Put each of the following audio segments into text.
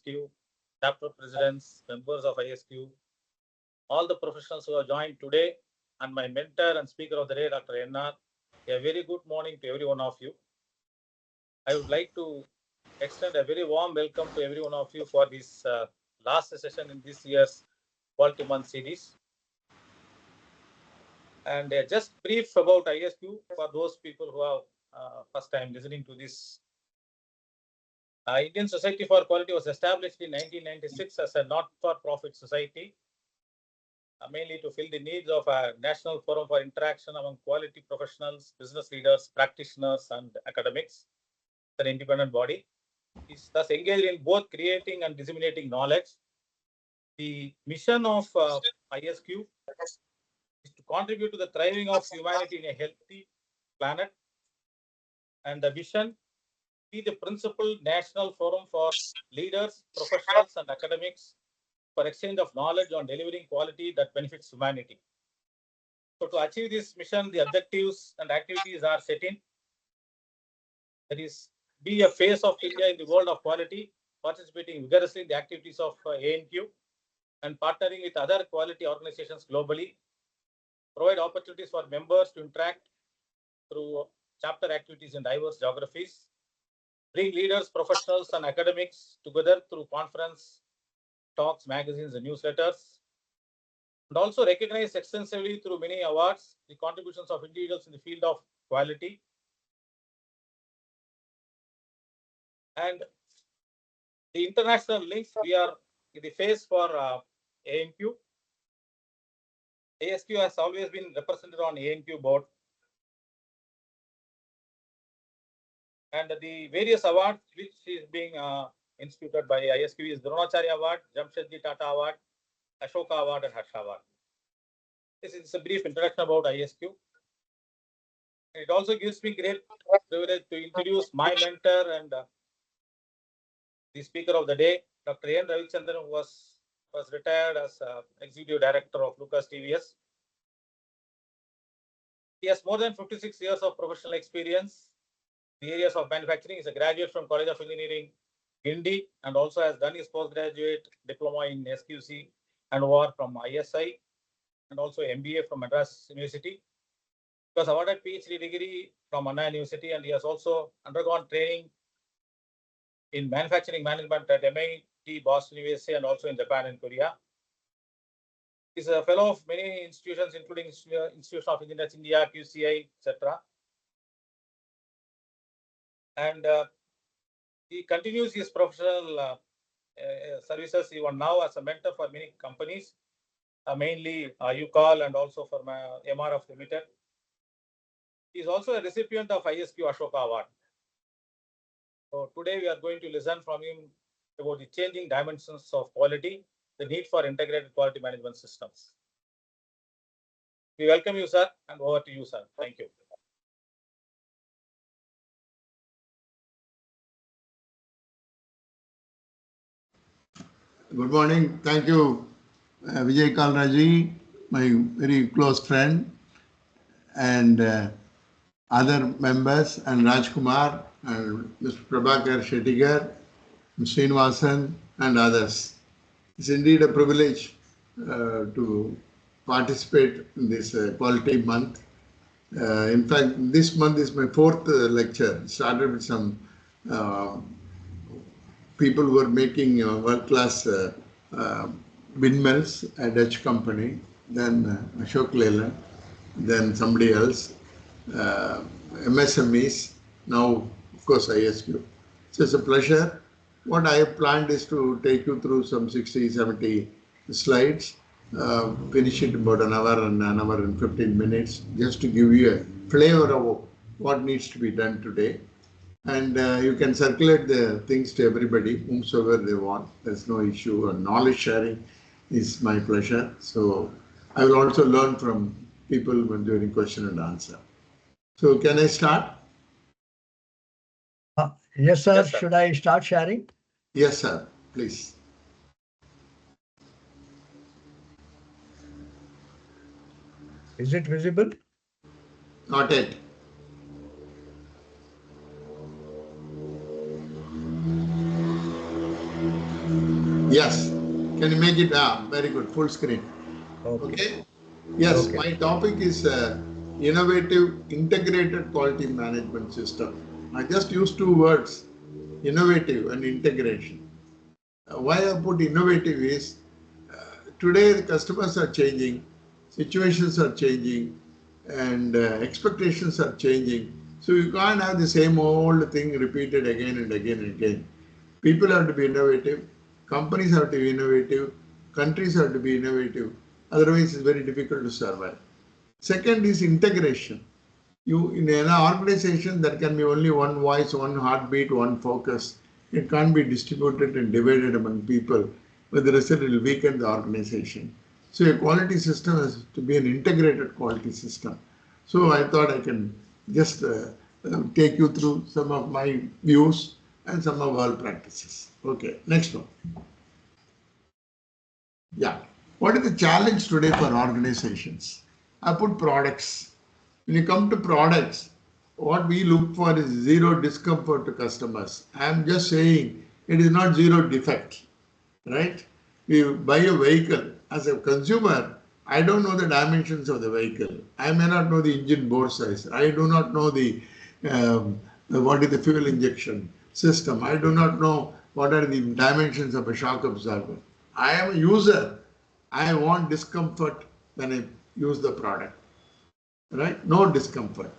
ISQ, chapter presidents, members of ISQ, all the professionals who have joined today, and my mentor and speaker of the day, Dr. NR. A very good morning to every one of you. I would like to extend a very warm welcome to every one of you for this last session in this year's Quality Month series. And just brief about ISQ for those people who are first time listening to this. Indian Society for Quality was established in 1996 as a not-for-profit society, mainly to fill the needs of a national forum for interaction among quality professionals, business leaders, practitioners, and academics. An independent body is thus engaged in both creating and disseminating knowledge. The mission of ISQ is to contribute to the thriving of humanity in a healthy planet, and the vision be the principal national forum for leaders, professionals, and academics for exchange of knowledge on delivering quality that benefits humanity. So to achieve this mission, the objectives and activities are set in. That is, be a face of India in the world of quality, participating vigorously in the activities of ANQ, and partnering with other quality organizations globally, provide opportunities for members to interact through chapter activities in diverse geographies, bring leaders, professionals, and academics together through conference, talks, magazines, and newsletters, and also recognize extensively through many awards the contributions of individuals in the field of quality. And the international links, we are in the phase for ANQ. ASQ has always been represented on ANQ board. And the various awards which is being instituted by ISQ is Dronacharya Award, Jamshedji Tata Award, Ashoka Award, and Harsha Award. This is a brief introduction about ISQ. It also gives me great privilege to introduce my mentor and the speaker of the day, Dr. N. Ravichandran, who was retired as Executive Director of Lucas TVS. He has more than 56 years of professional experience in the areas of manufacturing. He is a graduate from College of Engineering, Guindy, and also has done his postgraduate diploma in SQC and OR from ISI, and also MBA from Madras University. He was awarded PhD degree from Anna University, and he has also undergone training in manufacturing management at MIT, Boston, USA, and also in Japan and Korea. He is a fellow of many institutions, including Institute of Engineers India, QCI, etc. And he continues his professional services even now as a mentor for many companies, mainly UCall and also for MRF Limited. He is also a recipient of ISQ Ashoka Award. So today we are going to listen from him about the changing dimensions of quality, the need for integrated quality management systems. We welcome you, sir, and over to you, sir. Thank you. Good morning. Thank you, Vijay Kalraji, my very close friend, and other members, and Rajkumar, and Mr. Prabhakar Shettigar, Srinivasan, and others. It's indeed a privilege to participate in this quality month. In fact, this month is my fourth lecture. It started with some people who were making world-class windmills, a Dutch company, then Ashok Leyland, then somebody else, MSMEs, now of course ISQ. So it's a pleasure. What I have planned is to take you through some 60, 70 slides, finish it about an hour and 15 minutes, just to give you a flavor of what needs to be done today. And you can circulate the things to everybody, whomsoever they want. There's no issue. And knowledge sharing is my pleasure. So I will also learn from people when during question and answer. So can I start? Yes, sir. Yes, sir. Should I start sharing? Yes, sir. Please. Is it visible? Not yet. Yes. Can you make it? Very good. Full screen. Okay. Yes, Okay. my topic is innovative integrated quality management system. I just used two words, innovative and integration. Why I put innovative is today the customers are changing, situations are changing, and expectations are changing. So you can't have the same old thing repeated again and again and again. People have to be innovative, companies have to be innovative, countries have to be innovative. Otherwise, it's very difficult to survive. Second is integration. You in an organization there can be only one voice, one heartbeat, one focus. It can't be distributed and divided among people. With the result, it will weaken the organization. So a quality system has to be an integrated quality system. So I thought I can just take you through some of my views and some of our practices. Okay, next one. Yeah. What is the challenge today for organizations? I put products. When you come to products, what we look for is zero discomfort to customers. I am just saying it is not zero defect, right? You buy a vehicle as a consumer, I don't know the dimensions of the vehicle. I may not know the engine bore size. I do not know what is the fuel injection system. I do not know what are the dimensions of a shock absorber. I am a user. I want discomfort when I use the product, right? No discomfort.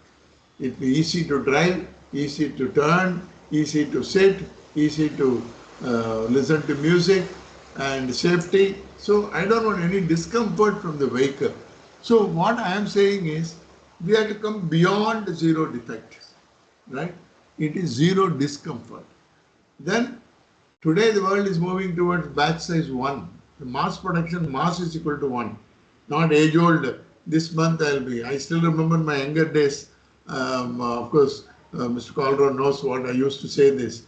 It's easy to drive, easy to turn, easy to sit, easy to listen to music and safety. So I don't want any discomfort from the vehicle. So what I am saying is we have to come beyond zero defect, right? It is zero discomfort. Then today the world is moving towards batch size 1. The mass production, mass is equal to 1. Not age old, this month I'll be. I still remember my younger days. Of course, Mr. Calderon knows what I used to say this.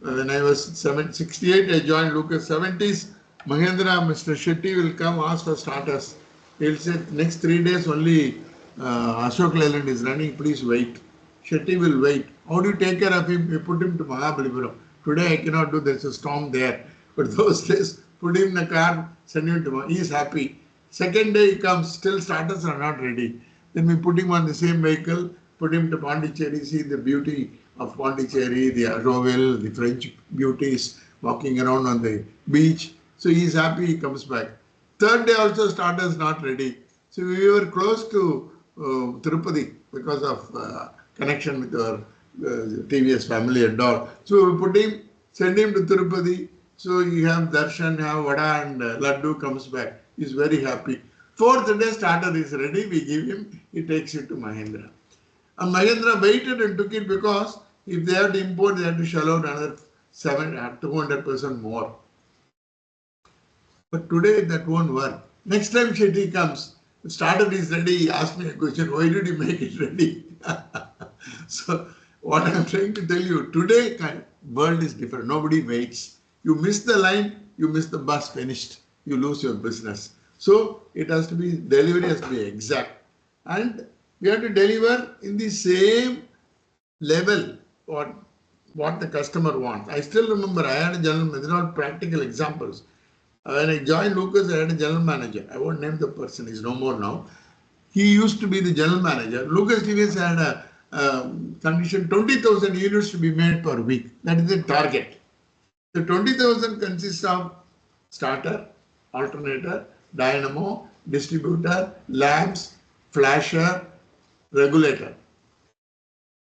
When I was 68, I joined Lucas 70s. Mahendra, Mr. Shetty will come ask for starters. He'll say, next 3 days only Ashok Leyland is running, please wait. Shetty will wait. How do you take care of him? We put him to Mahabalipuram. Today I cannot do, there's a storm there. But those days, put him in a car, send him to Mahabalipuram. He is happy. Second day he comes, still starters are not ready. Then we put him on the same vehicle, put him to Pondicherry, see the beauty of Pondicherry, the Rovel, the French beauties walking around on the beach. So he is happy, he comes back. Third day also starters not ready. So we were close to Tirupati because of connection with our TVS family and all. So we put him, send him to Tirupati. So you have darshan, have vada and laddu comes back. He is very happy. Fourth day starter is ready, we give him, he takes it to Mahendra. And Mahendra waited and took it because if they have to import, they have to shell out another 200% more. But today that won't work. Next time Shetty comes, the starter is ready, he asked me a question, why did you make it ready? So what I am trying to tell you, today world is different. Nobody waits. You miss the line, you miss the bus, finished. You lose your business. So it has to be, delivery has to be exact. And we have to deliver in the same level what the customer wants. I still remember I had a general manager, these are all practical examples. When I joined Lucas, I had a general manager. I won't name the person, he's no more now. He used to be the general manager. Lucas TVS had a condition 20,000 units to be made per week. That is the target. The 20,000 consists of starter, alternator, dynamo, distributor, lamps, flasher, regulator.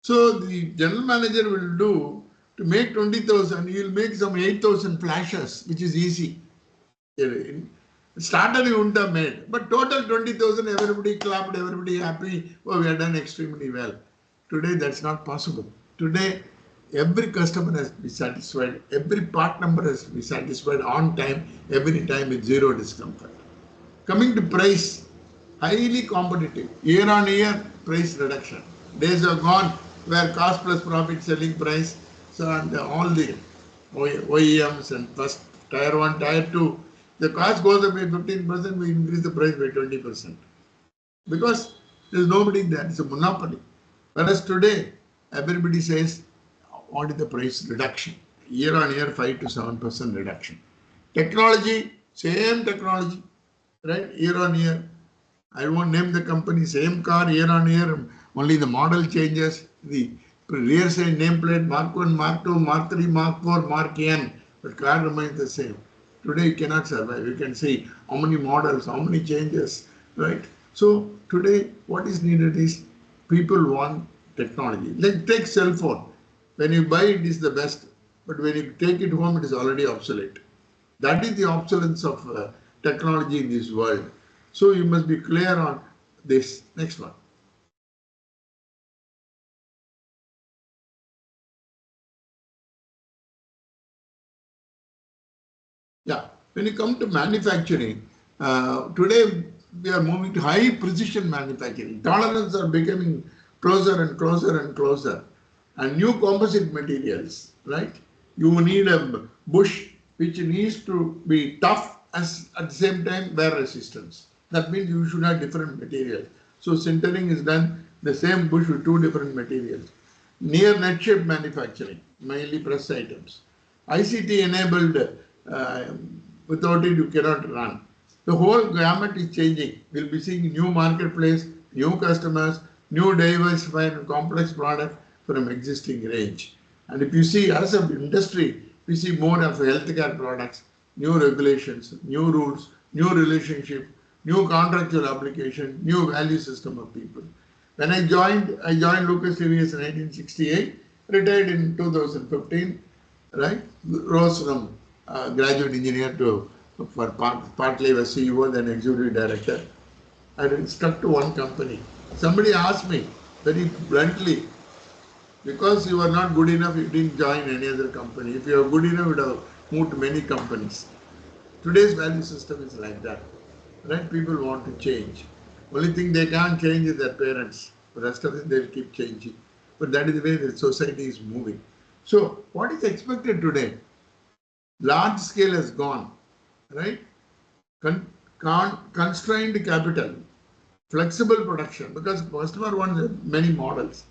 So the general manager will do, to make 20,000, he will make some 8,000 flashers, which is easy. Starter you wouldn't have made, but total 20,000, everybody clapped, everybody happy. Oh, we have done extremely well. Today that's not possible. Today every customer has to be satisfied, every part number has to be satisfied on time, every time with zero discomfort. Coming to price, highly competitive. Year on year, price reduction. Days are gone where cost plus profit selling price. So and all the OEMs and first tier 1, tier 2, the cost goes up by 15%, we increase the price by 20%. Because there is nobody there, it's a monopoly. Whereas today, everybody says, what is the price reduction? Year on year, 5 to 7% reduction. Technology, same technology, right? Year on year. I won't name the company, same car year on year, only the model changes, the rear side nameplate, Mark 1, Mark 2, Mark 3, Mark 4, Mark N, but car remains the same. Today you cannot survive. You can see how many models, how many changes, right? So today what is needed is people want technology. Like take cell phone. When you buy it is the best, but when you take it home it is already obsolete. That is the obsolescence of technology in this world. So you must be clear on this. Next one. Yeah, when you come to manufacturing, today we are moving to high precision manufacturing. Tolerances are becoming closer and closer and closer. And new composite materials, right? You need a bush which needs to be tough as at the same time wear resistance. That means you should have different materials. So sintering is done the same bush with two different materials. Near net shape manufacturing, mainly press items. ICT enabled, uh, without it you cannot run. The whole gamut is changing. We'll be seeing new marketplace, new customers, new diversified and complex product from existing range. And if you see as an industry, we see more of healthcare products, new regulations, new rules, new relationship, new contractual application, new value system of people. When I joined Lucas TVS in 1968, retired in 2015, right? Rose from graduate engineer to partly was CEO, then executive director. I stuck to one company. Somebody asked me very bluntly, because you are not good enough, you didn't join any other company. If you are good enough, you would have moved to many companies. Today's value system is like that. Right? People want to change. Only thing they can't change is their parents. The rest of it they'll keep changing. But that is the way the society is moving. So what is expected today? Large scale has gone, right? Constrained capital, flexible production, because customer wants many models.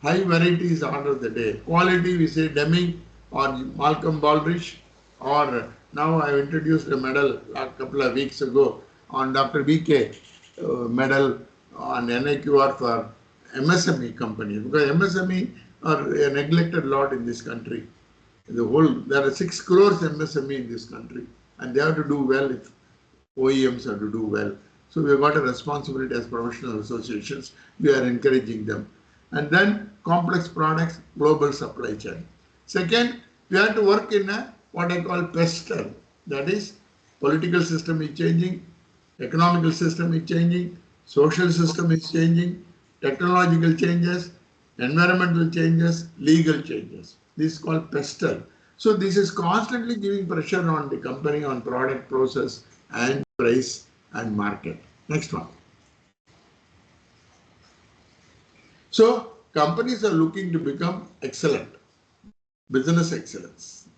High variety is order of the day. Quality, we say Deming or Malcolm Baldrige, or now I have introduced a medal a couple of weeks ago on Dr. BK medal on NIQR for MSME companies, because MSME are a neglected lot in this country. There are 6 crores MSME in this country, and they have to do well if OEMs have to do well. So we have got a responsibility as professional associations. We are encouraging them. And then complex products, global supply chain. Second, we have to work in a what I call pestle. That is, political system is changing, economical system is changing, social system is changing, technological changes, environmental changes, legal changes. This is called pestle. So this is constantly giving pressure on the company on product, process, and price and market. Next one. So companies are looking to become excellent, business excellence.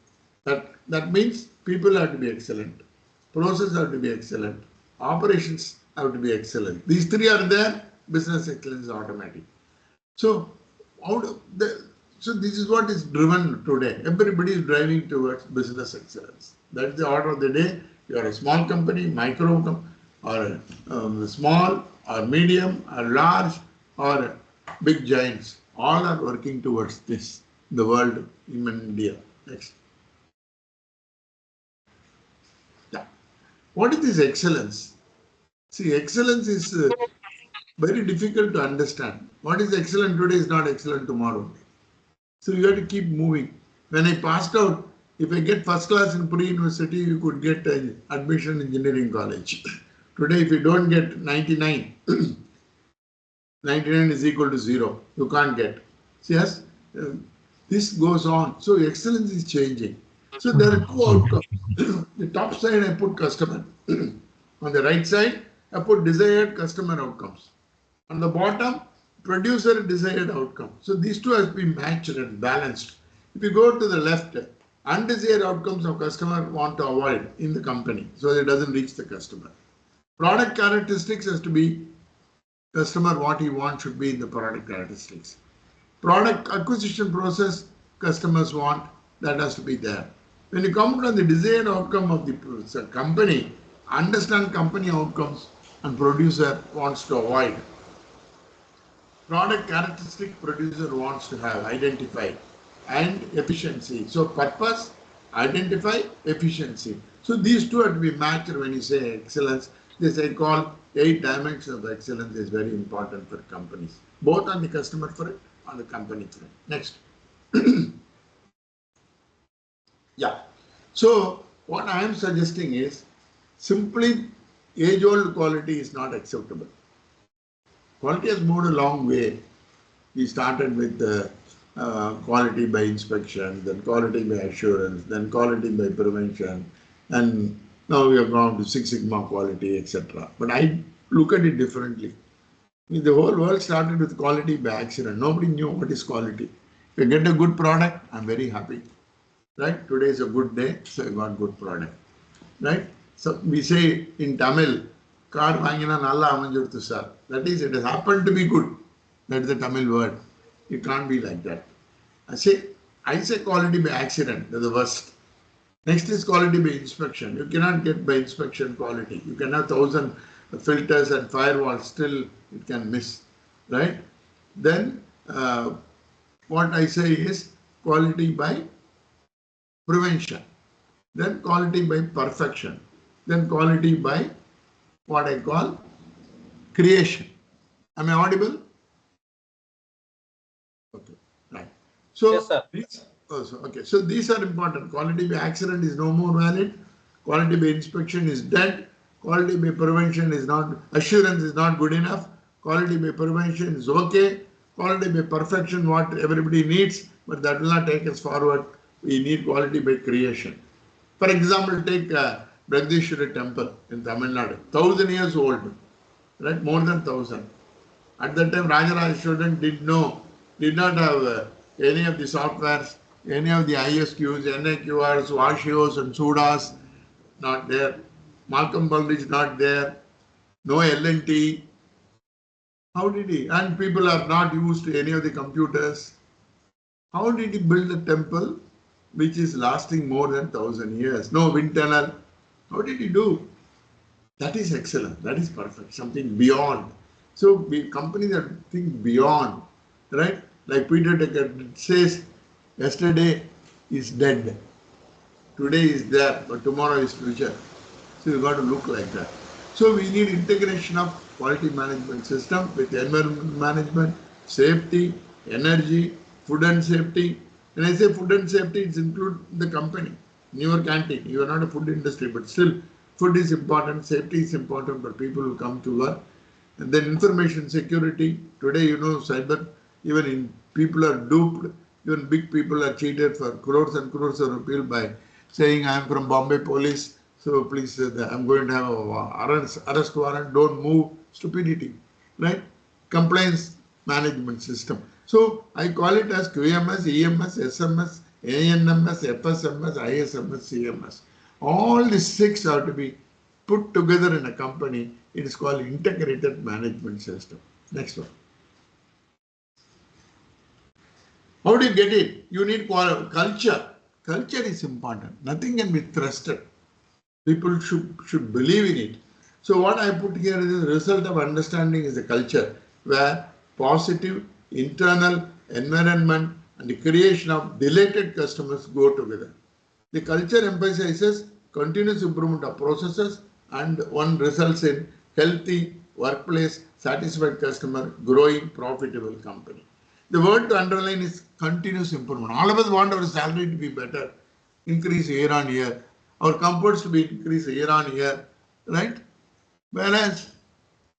That means people have to be excellent, process have to be excellent, operations have to be excellent. These three are there, business excellence is automatic. So, so this is what is driven today. Everybody is driving towards business excellence. That's the order of the day. You are a small company, micro, or small, or medium, or large, or big giants. All are working towards this. The world, even India. Next. Yeah. What is this excellence? See, excellence is very difficult to understand. What is excellent today is not excellent tomorrow. So you have to keep moving. When I passed out, if I get first class in pre-university, you could get admission in engineering college. Today, if you don't get 99, 99 is equal to 0. You can't get. So yes, this goes on. So excellence is changing. So there are two outcomes. The top side, I put customer. On the right side, I put desired customer outcomes. On the bottom, producer desired outcome. So these two has to be matched and balanced. If you go to the left, undesired outcomes of customer want to avoid in the company, so it doesn't reach the customer. Product characteristics has to be customer what he wants should be in the product characteristics. Product acquisition process customers want, that has to be there. When you come to the desired outcome of the company, understand company outcomes and producer wants to avoid. Product characteristic producer wants to have, identify, and efficiency. So purpose, identify, efficiency. So these two have to be matched when you say excellence. This I call 8 dimensions of excellence is very important for companies, both on the customer front, on the company front. Next. Yeah. So what I am suggesting is simply age-old quality is not acceptable. Quality has moved a long way. We started with quality by inspection, then quality by assurance, then quality by prevention, and now we have gone to Six Sigma quality, etc. But I look at it differently. The whole world started with quality by accident. Nobody knew what is quality. If you get a good product, I'm very happy. Right? Today is a good day, so I got good product. Right? So we say in Tamil, car vangina nalla amanjurthu sir. That is, it has happened to be good. That is the Tamil word. It can't be like that. I say quality by accident, that's the worst. Next is quality by inspection. You cannot get by inspection quality. You can have 1,000 filters and firewalls, still it can miss. Right? Then what I say is quality by prevention. Then quality by perfection. Then quality by what I call creation. Am I audible? Okay, right. So, yes, sir. Okay, so these are important. Quality by accident is no more valid. Quality by inspection is dead. Quality by prevention is not, assurance is not good enough. Quality by prevention is okay. Quality by perfection, what everybody needs, but that will not take us forward. We need quality by creation. For example, take Bragdishwara temple in Tamil Nadu, 1,000 years old, right? More than 1,000. At that time, Rajarajeshwaran did not have any of the softwares, any of the ISQs, NAQRs, WASHIOs and SUDAs, not there. Malcolm Baldrige not there. No L&T. How did he? And people are not used to any of the computers. How did he build a temple which is lasting more than 1,000 years? No wind tunnel. How did he do? That is excellent. That is perfect. Something beyond. So companies that think beyond, right? Like Peter Drucker says, yesterday is dead. Today is there, but tomorrow is future. So you got to look like that. So we need integration of quality management system with environment management, safety, energy, food and safety. When I say food and safety, it includes the company. In your canteen, you are not a food industry, but still food is important, safety is important for people who come to work. And then information security. Today, cyber, even people are duped, even big people are cheated for crores and crores of rupees by saying, I am from Bombay police, so please, I'm going to have a arrest warrant, don't move, stupidity, right? Compliance management system. So I call it as QMS, EMS, SMS, ANMS, FSMS, ISMS, CMS. All these 6 are to be put together in a company. It is called integrated management system. Next one. How do you get it? You need culture. Culture is important. Nothing can be thrusted. People should believe in it. So what I put here is the result of understanding is a culture where positive internal environment and the creation of delighted customers go together. The culture emphasizes continuous improvement of processes and one results in healthy workplace, satisfied customer, growing profitable company. The word to underline is continuous improvement. All of us want our salary to be better, increase year on year, our comforts to be increased year on year, right? Whereas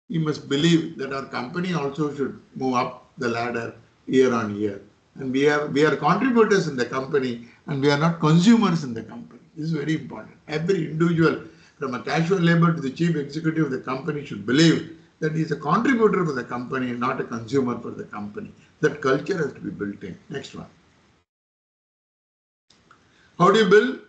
we must believe that our company also should move up the ladder year on year. And we are contributors in the company and we are not consumers in the company. This is very important. Every individual, from a casual labor to the chief executive of the company, should believe that he is a contributor for the company and not a consumer for the company. That culture has to be built in. Next one. How do you build?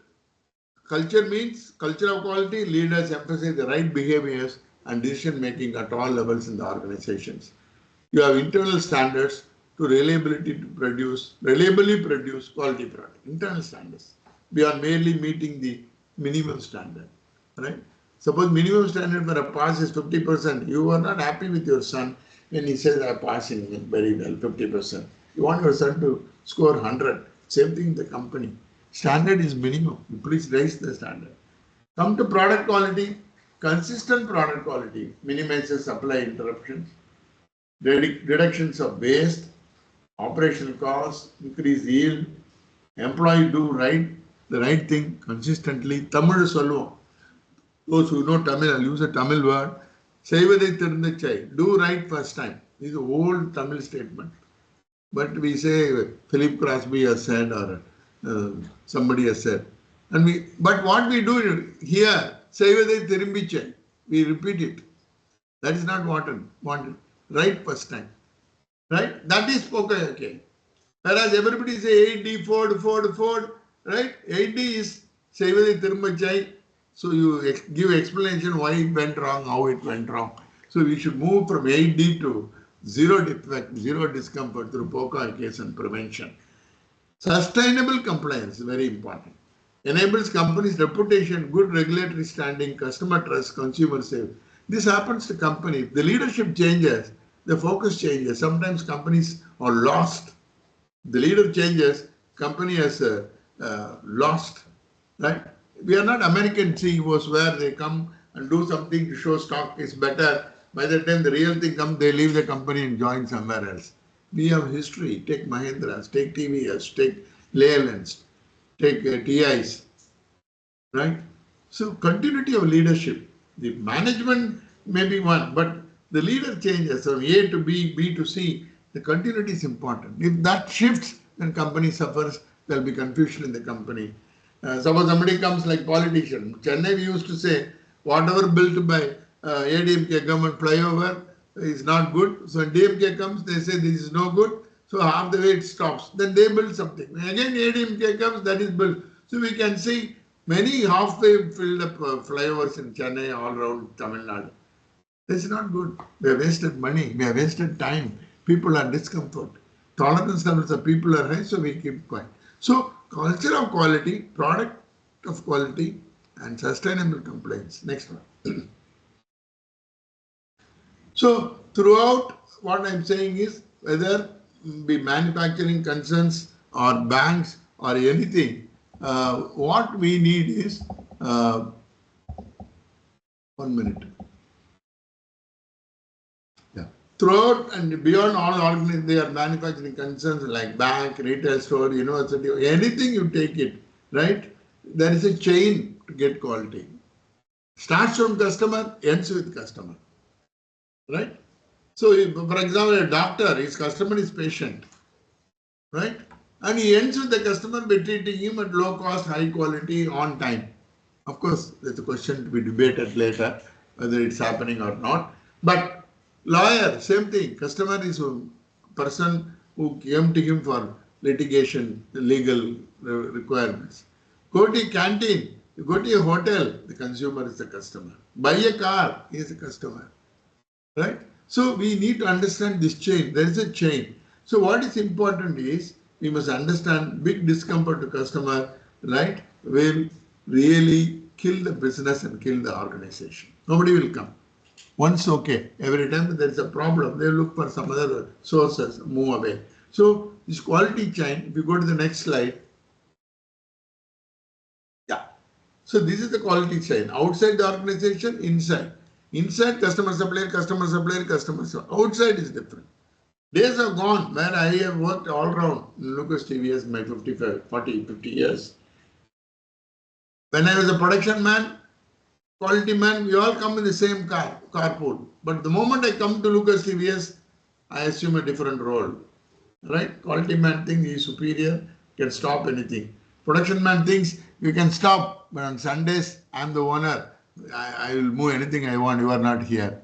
Culture means culture of quality. Leaders emphasize the right behaviors and decision making at all levels in the organizations. You have internal standards to reliably produce quality product. Internal standards. beyond merely meeting the minimum standard, right? Suppose minimum standard for a pass is 50%. You are not happy with your son when he says, I'm passing very well, 50%. You want your son to score 100. Same thing in the company. Standard is minimum. You please raise the standard. Come to product quality. Consistent product quality minimizes supply interruptions, reductions of waste, operational costs, increase yield, employee do the right thing consistently. Tamil solvom. Those who know Tamil, I'll use a Tamil word. Seivadai thirundachai. Do right first time. This is an old Tamil statement. But we say Philip Crosby has said or somebody has said. But what we do here, Seivadai thirumbichai. We repeat it. That is not wanted. Right first time. Right? That is okay. Whereas everybody say 8D, Ford, right? 8D is Seivadai thirumbichai. So you give explanation why it went wrong, how it went wrong. So we should move from 8D to zero defect, zero discomfort through POCA case and prevention. Sustainable compliance is very important. Enables companies' reputation, good regulatory standing, customer trust, consumer safe. This happens to companies. The leadership changes, the focus changes. Sometimes companies are lost. The leader changes, company has lost, right? We are not American CEOs where they come and do something to show stock is better. By the time the real thing comes, they leave the company and join somewhere else. We have history. Take Mahindras, take TVS, take Leylands, take TIs, right? So continuity of leadership. The management may be one, but the leader changes from A to B, B to C. The continuity is important. If that shifts, then company suffers. There will be confusion in the company. Suppose somebody comes like politician. Chennai, we used to say, whatever built by ADMK government flyover is not good. So when DMK comes, they say this is no good. So half the way it stops. Then they build something. Again ADMK comes, that is built. So we can see many halfway filled up flyovers in Chennai all around Tamil Nadu. This is not good. We have wasted money. We have wasted time. People are discomfort. Tolerance levels of people are high, so we keep quiet. So culture of quality, product of quality, and sustainable compliance. Next one. So throughout, what I'm saying is whether be manufacturing concerns or banks or anything, what we need is 1 minute. Throughout and beyond all organizations, they are manufacturing concerns like bank, retail store, university, anything you take it, right? There is a chain to get quality. Starts from customer, ends with customer, right? So, for example, a doctor, his customer is patient, right? And he ends with the customer by treating him at low cost, high quality, on time. Of course, there's a question to be debated later, whether it's happening or not. But lawyer, same thing. Customer is a person who came to him for litigation, legal requirements. Go to a canteen, you go to a hotel, the consumer is the customer. Buy a car, he is the customer, right? So we need to understand this chain. There is a chain. So what is important is we must understand big discomfort to customer, right, will really kill the business and kill the organization. Nobody will come. Once okay, every time there is a problem, they look for some other sources, move away. So this quality chain, if you go to the next slide. Yeah. So this is the quality chain. Outside the organization, inside. Inside customer supplier, customer supplier, customer supplier. Outside is different. Days are gone where I have worked all around Lucas TVS my 50 years. When I was a production man, quality man, we all come in the same carpool. But the moment I come to Lucas TVS, I assume a different role. Right? Quality man thinks he is superior, can stop anything. Production man thinks you can stop, but on Sundays, I am the owner. I will move anything I want, you are not here.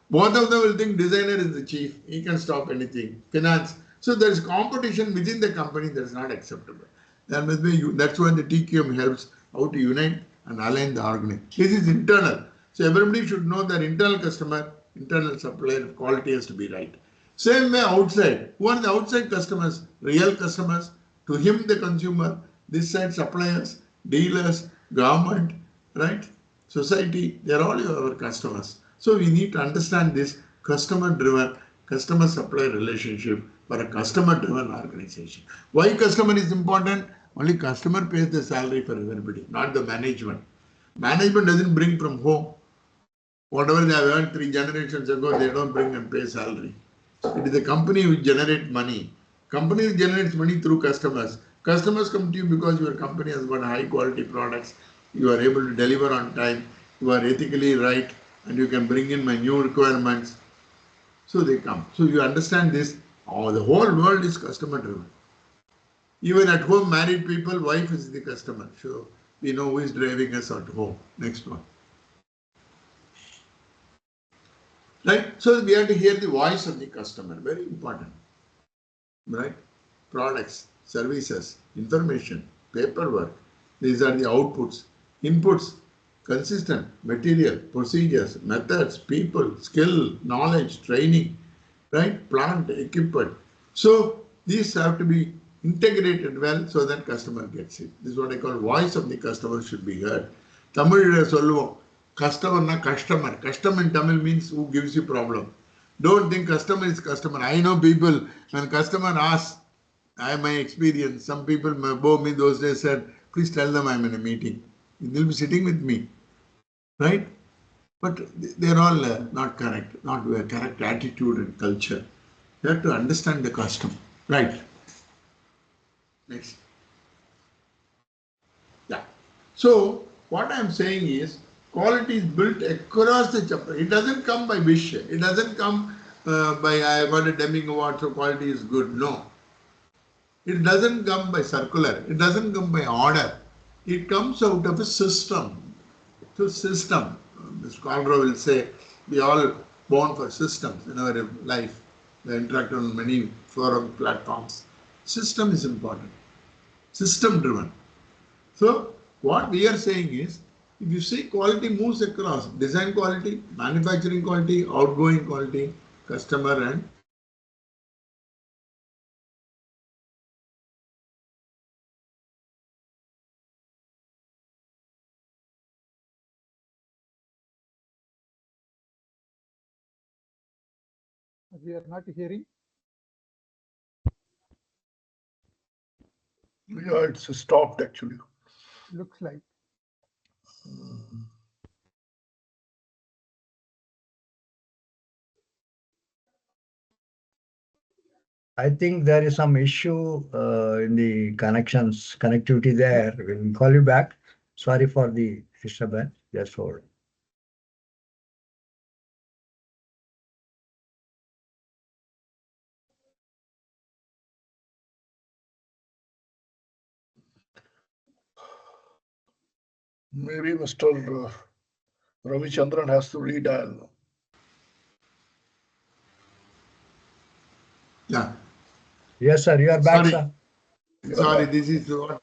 Both of them will think designer is the chief, he can stop anything. Finance. So there is competition within the company that is not acceptable. That's why the TQM helps how to unite and align the organization. This is internal. So everybody should know that internal customer, internal supplier, quality has to be right. Same way outside. Who are the outside customers? Real customers. To him the consumer. This side suppliers. dealers, government, right? Society, they're all our customers. So we need to understand this customer-driven, customer-supply relationship for a customer-driven organization. Why customer is important? Only customer pays the salary for everybody, not the management. Management doesn't bring from home. Whatever they have earned 3 generations ago, they don't bring and pay salary. It is the company which generates money. Company generates money through customers. Customers come to you because your company has got high quality products. You are able to deliver on time. You are ethically right, and you can bring in my new requirements. So they come. So you understand this. Oh, the whole world is customer driven. Even at home, married people, wife is the customer. So we know who is driving us at home. Next one. Right? So we have to hear the voice of the customer. Very important. Right? Products, services, information, paperwork. These are the outputs. Inputs, consistent, material, procedures, methods, people, skill, knowledge, training, right? Plant, equipment. So these have to be integrated well so that customer gets it. This is what I call voice of the customer should be heard. Tamil solluvom. Customer na customer. Customer in Tamil means who gives you problem. Don't think customer is customer. I know people, when customer asks, I have my experience. Some people above me those days said, please tell them I'm in a meeting. They'll be sitting with me. Right? But they're all not correct. Not with correct attitude and culture. You have to understand the custom. Right. Next. Yeah. So what I'm saying is quality is built across the chapter. It doesn't come by wish. It doesn't come by I got a Deming Award, so quality is good. No. It doesn't come by circular. It doesn't come by order. It comes out of a system. So system. Mr. Calderon will say we all born for systems in our life. We interact on many forum platforms. System is important. System driven. So what we are saying is, if you see quality moves across design quality, manufacturing quality, outgoing quality, customer and We are not hearing. Yeah, it's stopped actually. Looks like. I think there is some issue in the connectivity there. We'll call you back. Sorry for the disturbance. Just hold. Maybe Mr. Ravichandran has to redial. yeah. Yes, sir. You are back, Sorry. sir. Sorry, this is what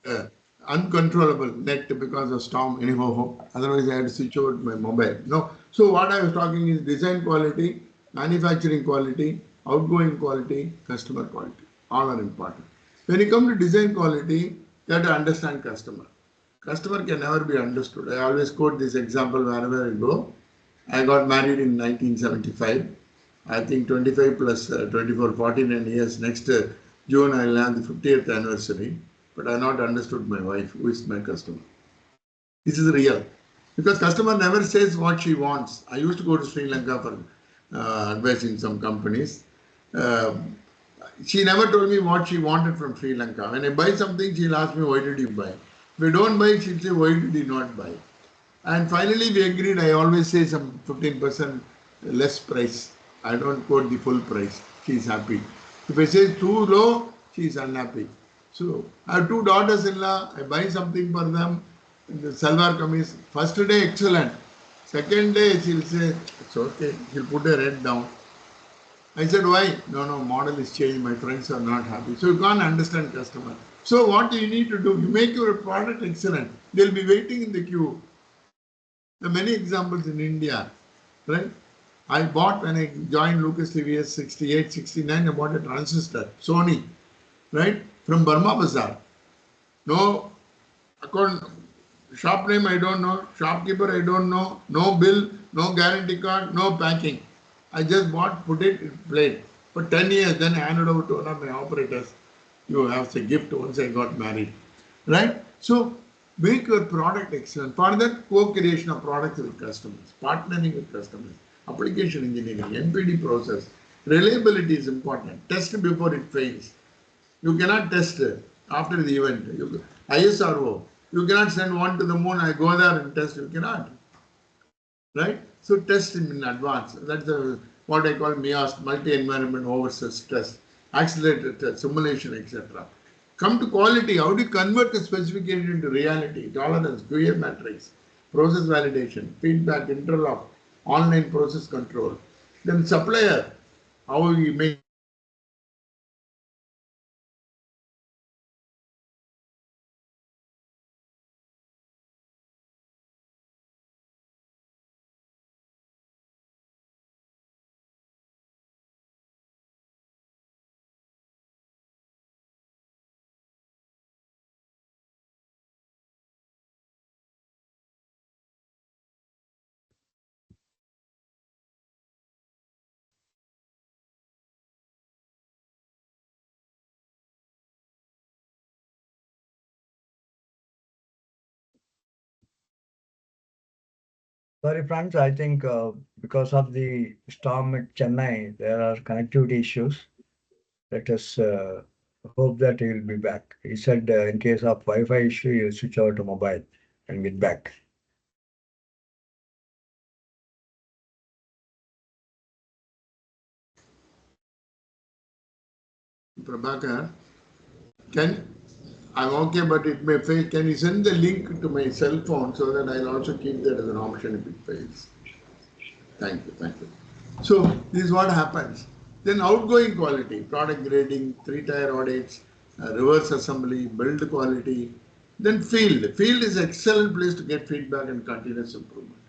uncontrollable net because of storm anyhow. Otherwise, I had to switch over to my mobile. No. So what I was talking is design quality, manufacturing quality, outgoing quality, customer quality. All are important. When you come to design quality, you have to understand customer. Customer can never be understood. I always quote this example wherever I go. I got married in 1975. I think 25 plus 24, 49 years. Next June, I'll have the 50th anniversary. But I not understood my wife, who is my customer. This is real. Because customer never says what she wants. I used to go to Sri Lanka for advising some companies. She never told me what she wanted from Sri Lanka. When I buy something, she'll ask me, why did you buy? If I don't buy, she'll say, why did you not buy? And finally, we agreed, I always say some 15% less price. I don't quote the full price. She's happy. If I say too low, she's unhappy. So I have 2 daughters-in-law. I buy something for them. The salwar kameez. First day, excellent. Second day, she'll say, it's okay. She'll put her head down. I said, why? No, model is changed. My friends are not happy. So you can't understand customer. So what do you need to do? You make your product excellent. They'll be waiting in the queue. There are many examples in India, right? I bought when I joined Lucas TVS 68, 69, I bought a transistor, Sony, right? From Burma Bazaar. No account, Shop name I don't know, shopkeeper I don't know, no bill, no guarantee card, no packing. I just bought, put it, played. For 10 years, then I handed over to one of my operators. You have a gift once I got married. Right? So make your product excellent. For that, co-creation of products with customers, partnering with customers, application engineering, NPD process. Reliability is important. Test before it fails. You cannot test after the event. ISRO, you cannot send one to the moon, I go there and test. You cannot. Right? So test in advance. That's what I call MIAS, multi-environment overstress test, accelerated test, simulation, etc. Come to quality. How do you convert the specification into reality? Tolerance, QA matrix, process validation, feedback, interlock, online process control. Then supplier, how you make Sorry, friends, I think because of the storm at Chennai, there are connectivity issues. Let us hope that he will be back. He said in case of Wi-Fi issue, you switch over to mobile and get back. Prabhakar, I'm okay, but it may fail. Can you send the link to my cell phone so that I'll also keep that as an option if it fails? Thank you, thank you. So this is what happens. Then outgoing quality, product grading, 3-tier audits, reverse assembly, build quality. Then field. Field is an excellent place to get feedback and continuous improvement.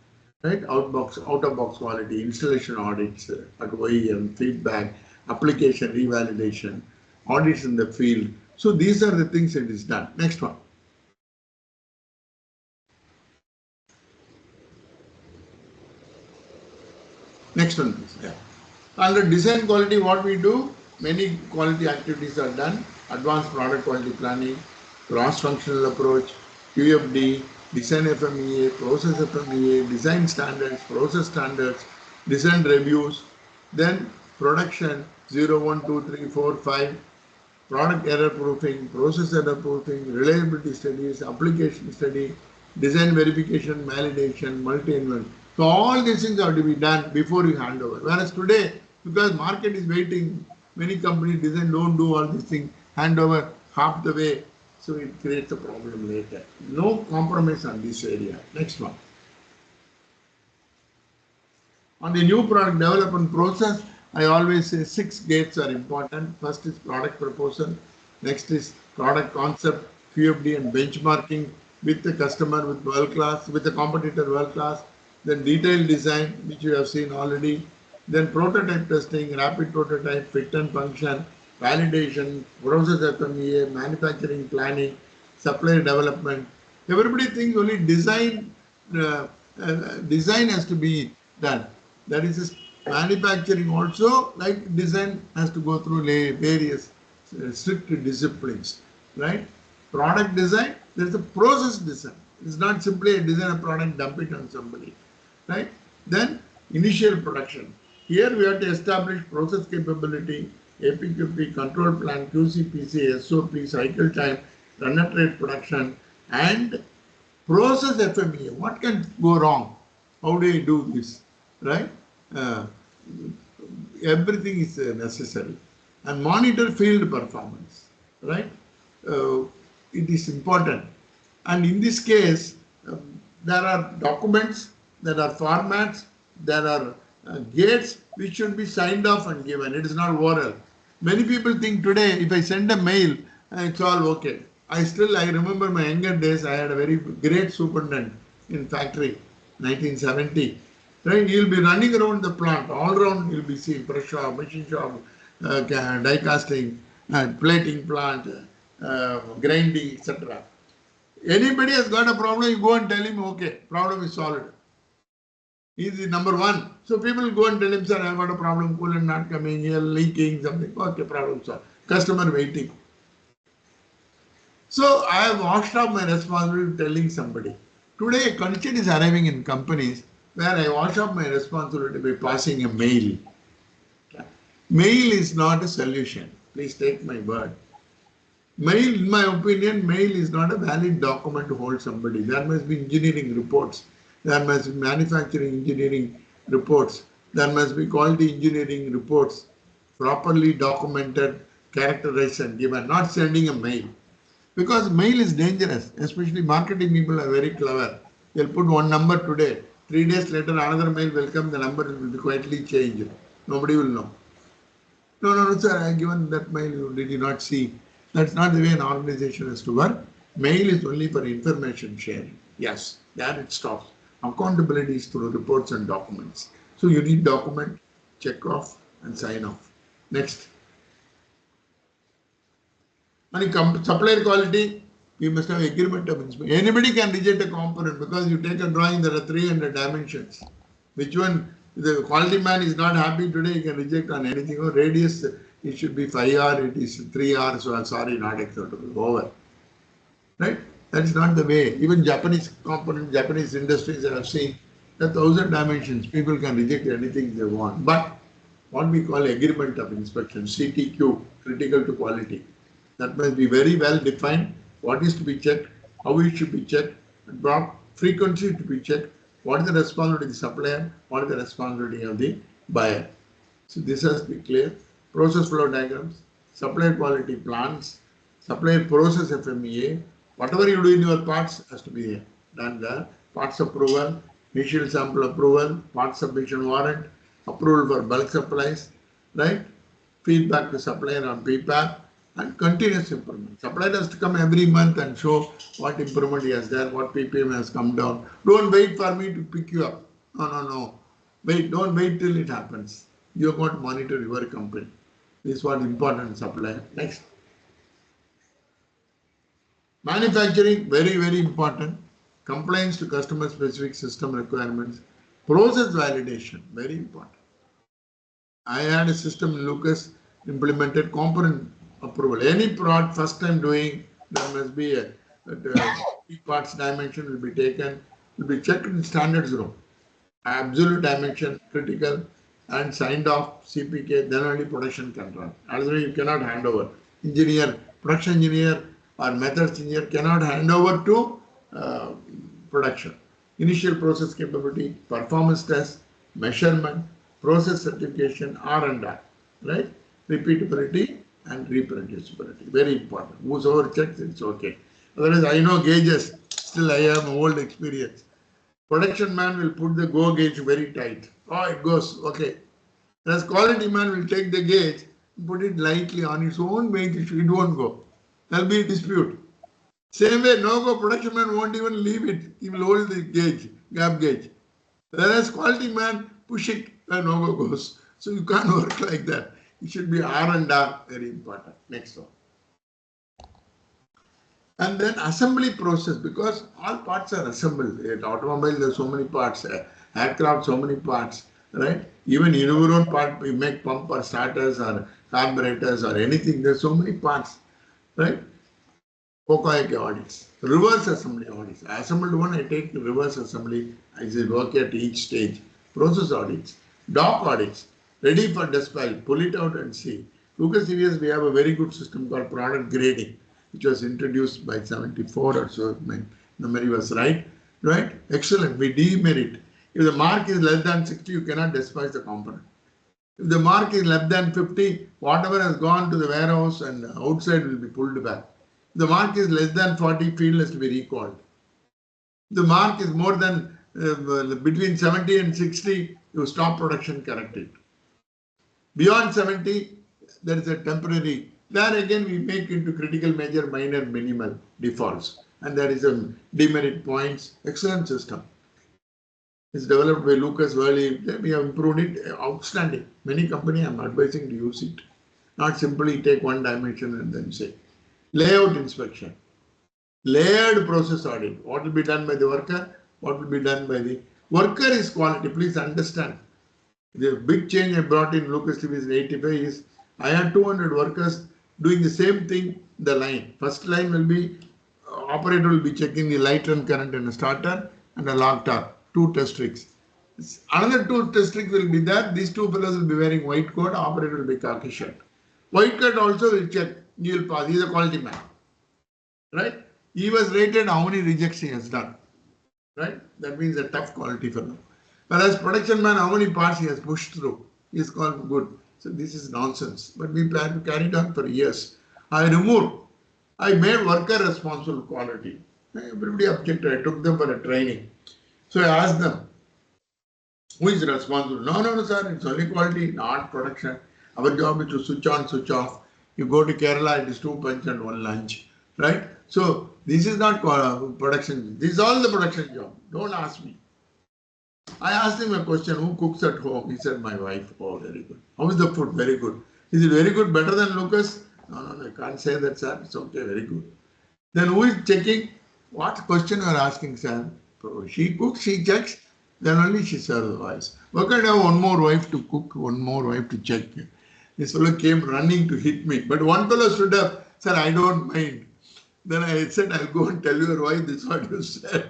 Right? Out of box quality, installation audits at OEM, feedback, application revalidation, audits in the field. So these are the things that is done. Next one. Next one, please. Yeah. Under design quality, what we do, many quality activities are done. Advanced product quality planning, cross-functional approach, QFD, design FMEA, process FMEA, design standards, process standards, design reviews, then production 0, 1, 2, 3, 4, 5, product error proofing, process error proofing, reliability studies, application study, design verification, validation, multi-environment. So all these things have to be done before you hand over. Whereas today, because market is waiting, many companies design don't do all these things, hand over half the way. So it creates a problem later. No compromise on this area. Next one. On the new product development process, I always say 6 gates are important. First is product proposal. Next is product concept, QFD and benchmarking with the customer, with world class, with the competitor world class. Then detailed design, which you have seen already. Then prototype testing, rapid prototype, fit and function, validation, process FMEA, manufacturing planning, supplier development. Everybody thinks only design has to be done. That is manufacturing also, like design has to go through various strict disciplines, right? Product design, there is a process design. It's not simply a design a product, dump it on somebody, right? Then initial production. Here we have to establish process capability, APQP, control plan, QCPC, SOP, cycle time, run at rate production, and process FMEA. What can go wrong? How do you do this? Right? Everything is necessary. And monitor field performance. Right? It is important. And in this case, there are documents, there are formats, there are gates which should be signed off and given. It is not oral. Many people think today, if I send a mail, it's all okay. I remember my younger days, I had a very great superintendent in factory, 1970. Right? He'll be running around the plant, all around you'll be seeing press shop, machine shop, die casting, plating plant, grinding, etc. Anybody has got a problem, you go and tell him, okay, problem is solved. He is the number one. So people go and tell him, sir, I've got a problem, coolant not coming here, leaking, something. Okay, problem solved. Customer waiting. So I have washed off my responsibility telling somebody. Today, a culture is arriving in companies where I wash off my responsibility by passing a mail. Mail is not a solution. Please take my word. Mail, in my opinion, mail is not a valid document to hold somebody. There must be engineering reports. There must be manufacturing engineering reports. There must be quality engineering reports, properly documented, characterized and given, not sending a mail. Because mail is dangerous, especially marketing people are very clever. They'll put one number today, 3 days later another mail will come, the number will be quietly changed. Nobody will know. No, sir, I have given that mail, did you not see? That's not the way an organization has to work. Mail is only for information sharing. Yes, there it stops. Accountability is through reports and documents. So you need document, check off and sign off. Next. When it comes to supplier quality, we must have agreement of inspection. Anybody can reject a component because you take a drawing, there are 300 dimensions. Which one, the quality man is not happy today, he can reject on anything. Or radius, it should be 5R, it is 3R, so I'm sorry, not acceptable, over. Right? That's not the way. Even Japanese component, Japanese industries I have seen, there are 1,000 dimensions. People can reject anything they want. But what we call agreement of inspection, CTQ, critical to quality. That must be very well defined. What is to be checked, how it should be checked, and what frequency to be checked, what is the responsibility of the supplier, what is the responsibility of the buyer. So this has to be clear. Process flow diagrams, supplier quality plans, supplier process FMEA, whatever you do in your parts has to be done there. Parts approval, initial sample approval, part submission warrant, approval for bulk supplies, right? Feedback to supplier on PPAP, and continuous improvement. Supplier has to come every month and show what improvement he has done, what PPM has come down. Don't wait for me to pick you up. No. Wait, don't wait till it happens. You have got to monitor your company. This is what important supplier. Next. Manufacturing, very, very important. Compliance to customer specific system requirements. Process validation, very important. I had a system in Lucas implemented component approval. Any product first time doing, there must be a parts dimension will be taken, will be checked in standards room. Absolute dimension, critical, and signed off CPK, then only production can run. Otherwise you cannot hand over. Engineer, production engineer or methods engineer cannot hand over to production. Initial process capability, performance test, measurement, process certification, R&R, right? Repeatability and reproducibility, very important. Whosoever checks, it's okay. Otherwise, I know gauges, still I have old experience. Production man will put the go gauge very tight. Oh, it goes, okay. Whereas quality man will take the gauge, put it lightly on its own weight, it won't go. There'll be a dispute. Same way, no-go production man won't even leave it. He will hold the gauge, gap gauge. Whereas quality man, push it where no-go goes. So you can't work like that. It should be R&R, very important. Next one. And then assembly process, because all parts are assembled. At automobile, there are so many parts. Aircraft, so many parts, right? Even in your own part, we make pump or starters or carburetors or anything. There are so many parts, right? Kokoyaki audits, reverse assembly audits. Assembled one, I take the reverse assembly. I say work at each stage. Process audits, dock audits, ready for dispatch, pull it out and see. Lucas Series, we have a very good system called product grading, which was introduced by 74 or so, if my memory was right. Excellent, we demerit. If the mark is less than 60, you cannot dispatch the component. If the mark is less than 50, whatever has gone to the warehouse and outside will be pulled back. If the mark is less than 40, field has to be recalled. If the mark is more than between 70 and 60, you stop production, correct it. Beyond 70, there is a temporary. There again we make into critical, major, minor, minimal defaults. And there is a demerit points. Excellent system. It's developed by Lucas Worley. We have improved it. Outstanding. Many companies I'm advising to use it. Not simply take one dimension and then say. Layout inspection. Layered process audit. What will be done by the worker? What will be done by the worker is quality. Please understand. The big change I brought in Lucas Lewis in 85 is I had 200 workers doing the same thing, the line. First line will be, operator will be checking the light and current in a starter and a log tar, 2 test rigs. Another 2 test rigs will be there. These 2 fellows will be wearing white coat, operator will be khaki shirt. White coat also will check, he will pass, he is a quality man. Right? He was rated how many rejects he has done. Right? That means a tough quality fellow. Whereas production man, how many parts he has pushed through, he is called good. So this is nonsense. But we carried on for years. I made worker responsible quality. Everybody objected. I took them for a training. So I asked them, who is responsible? No, sir, it's only quality, not production. Our job is to switch on, switch off. You go to Kerala, it is 2 punch and 1 lunch. Right? So this is not production. This is all the production job. Don't ask me. I asked him a question, who cooks at home? He said, my wife. Oh, very good. How is the food? Very good. Is it very good, better than Lucas? No, I can't say that, sir. It's okay, very good. Then who is checking? What question you are asking, sir? She cooks, she checks, then only she serves the wives. Why can't I have one more wife to cook, one more wife to check? This fellow came running to hit me. But one fellow stood up, sir, I don't mind. Then I said, I'll go and tell your wife this is what you said.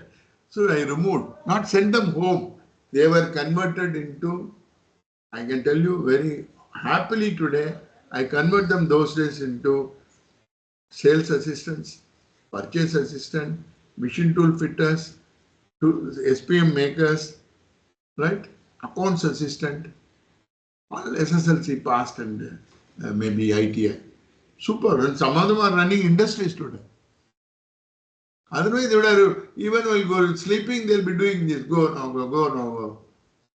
So I removed, not sent them home. They were converted into, I can tell you very happily today, I convert them those days into sales assistants, purchase assistant, machine tool fitters, SPM makers, right? Accounts assistant, all SSLC passed and maybe ITI. Super, and some of them are running industries today. Otherwise, they would have, even while go sleeping, they'll be doing this. Go now, go.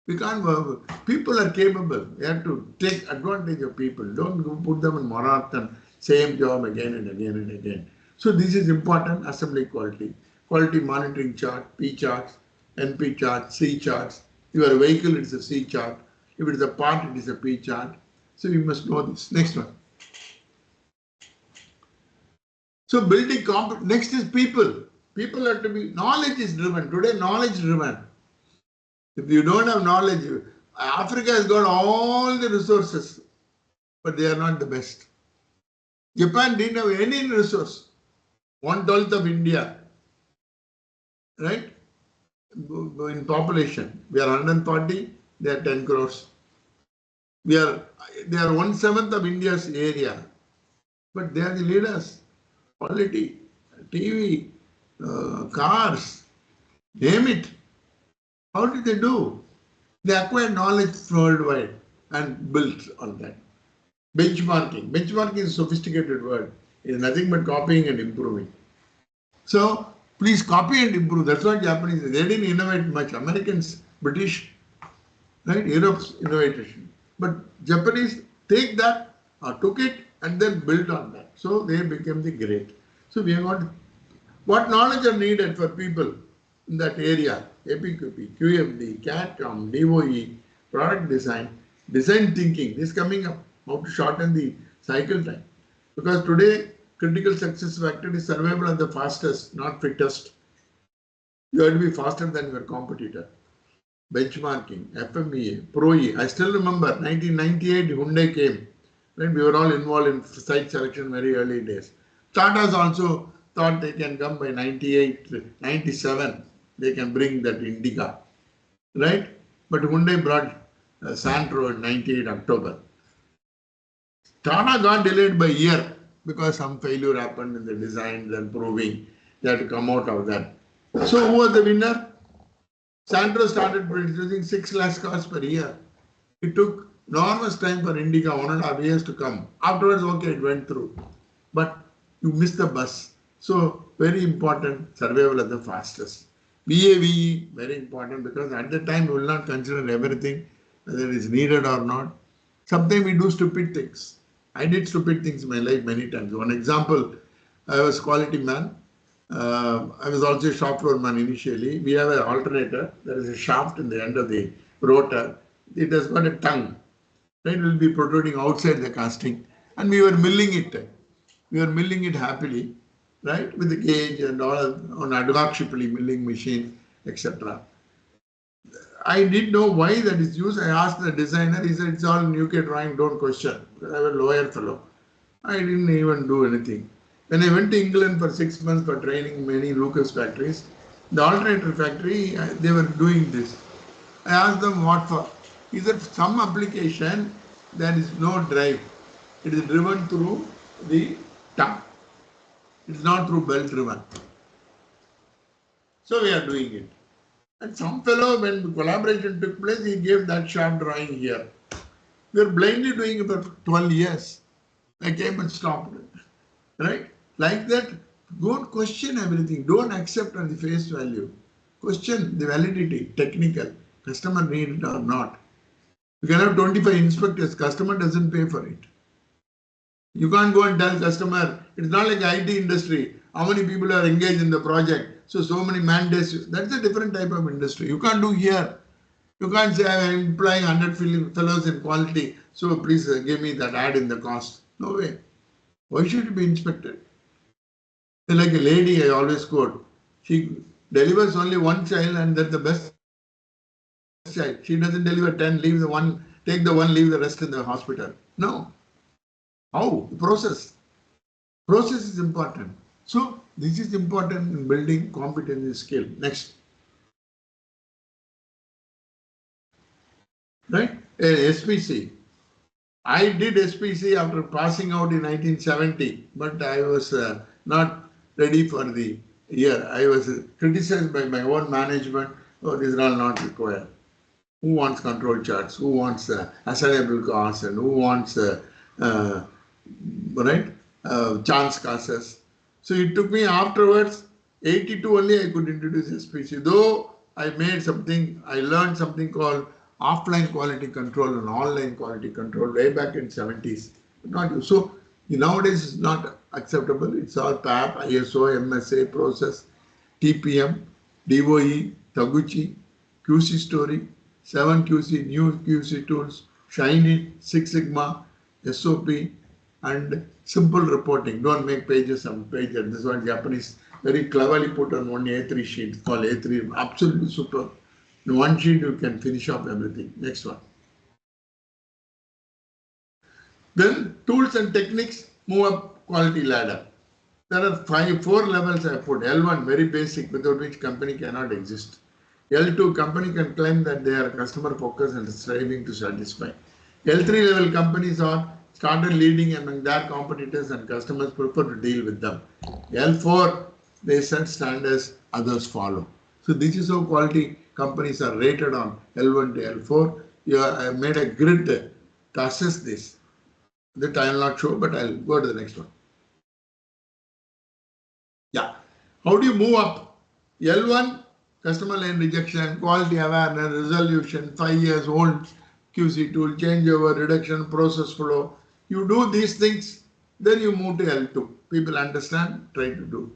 We can't work. People are capable. We have to take advantage of people. Don't put them in marathon, same job again and again and again. So this is important, assembly quality. Quality monitoring chart, P charts, NP chart, C charts. If you are a vehicle, it's a C chart. If it is a part, it is a P chart. So you must know this. Next one. So building next is people. People have to be, knowledge is driven. Today, knowledge driven. If you don't have knowledge, Africa has got all the resources, but they are not the best. Japan didn't have any resource. 1/12 of India, right? In population, we are 140, they are 10 crores. They are 1/7 of India's area, but they are the leaders. Quality, TV, cars, name it. How did they do? They acquired knowledge worldwide and built on that. Benchmarking. Benchmarking is a sophisticated word. It is nothing but copying and improving. So please copy and improve. That's what Japanese did. They didn't innovate much. Americans, British, right? Europe's innovation. But Japanese take that or took it and then built on that. So they became the great. So we have got what knowledge are needed for people in that area. APQP, QMD, CAD/CAM, DOE, product design, design thinking. This is coming up. How to shorten the cycle time. Because today, critical success factor is survival of the fastest, not fittest. You have to be faster than your competitor. Benchmarking, FMEA, ProE. I still remember 1998 Hyundai came. When we were all involved in site selection very early days. Tata's also thought they can come by 98, 97. They can bring that Indica, right? But Hyundai brought Santro in 98 October. Tata got delayed by a year because some failure happened in the designs and proving they had to come out of that. So who was the winner? Santro started producing 6 lakh cars per year. It took enormous time for Indica, 1.5 years to come. Afterwards, okay, it went through. But you missed the bus. So very important, survival of the fastest. VAVE, very important because at the time we will not consider everything, whether it is needed or not. Sometimes we do stupid things. I did stupid things in my life many times. One example, I was quality man. I was also a shop floor man initially. We have an alternator. There is a shaft in the end of the rotor. It has got a tongue. It will be protruding outside the casting. And we were milling it. We were milling it happily. right? With the gauge and all on adhoc-Shipley milling machine, etc. I didn't know why that is used. I asked the designer, he said, it's all UK drawing, don't question. I'm a lawyer fellow. I didn't even do anything. When I went to England for 6 months for training many Lucas factories, the alternator factory, they were doing this. I asked them what for. He said, some application, there is no drive. It is driven through the tongue. It is not through belt driven. So we are doing it. And some fellow, when the collaboration took place, he gave that short drawing here. We are blindly doing it for 12 years. I came and stopped it. Right? Like that, don't question everything. Don't accept on the face value. Question the validity, technical. Customer need it or not. You can have 25 inspectors. Customer doesn't pay for it. You can't go and tell customer, it's not like IT industry. How many people are engaged in the project? So many man days. That's a different type of industry. You can't do here. You can't say I'm employing 100 fellows in quality. So please give me that ad in the cost. No way. Why should it be inspected? Like a lady I always quote. She delivers only one child and that's the best child. She doesn't deliver 10, leave the one, take the one, leave the rest in the hospital. No. How? Process. Process is important. So this is important in building competence skill. Next. Right? SPC. I did SPC after passing out in 1970, but I was not ready for the year. I was criticized by my own management. Oh, these are all not required. Who wants control charts? Who wants assignable costs? And who wants chance classes? So it took me afterwards, 82 only I could introduce SPC. Though I made something, I learned something called offline quality control and online quality control way back in 70s. Not used. So nowadays it's not acceptable. It's all PAP, ISO, MSA, process, TPM, DOE, Taguchi, QC story, 7QC, new QC tools, Shiny, Six Sigma, SOP, and simple reporting. Don't make pages on pages. This one Japanese very cleverly put on one A3 sheet. It's called A3. Absolutely super. In one sheet you can finish off everything. Next one. Then tools and techniques, move up quality ladder. There are 4 levels I put. L1 very basic, without which company cannot exist. L2 company can claim that they are customer focused and striving to satisfy. L3 level companies are started leading among their competitors and customers prefer to deal with them. L4 they set standards, others follow. So this is how quality companies are rated on L1 to L4. I made a grid to assess this. That I will not show, but I'll go to the next one. Yeah. How do you move up? L1, customer line rejection, quality awareness, resolution, 5 years old QC tool, changeover, reduction, process flow. You do these things, then you move to L2. People understand, try to do.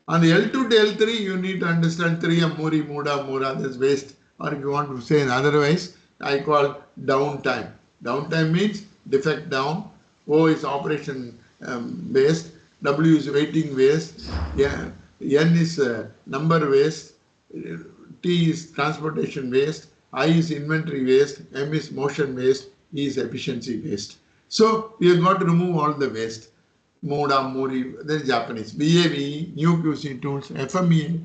On the L2 to L3, you need to understand 3M, Muri, Muda, that's waste. Or if you want to say otherwise, I call downtime. Downtime means defect down, O is operation waste, W is waiting waste, N is number waste, T is transportation waste, I is inventory waste, M is motion waste, E is efficiency waste. So we have got to remove all the waste. Moda, Muri, that is Japanese. VAVE, new QC tools, FMEA,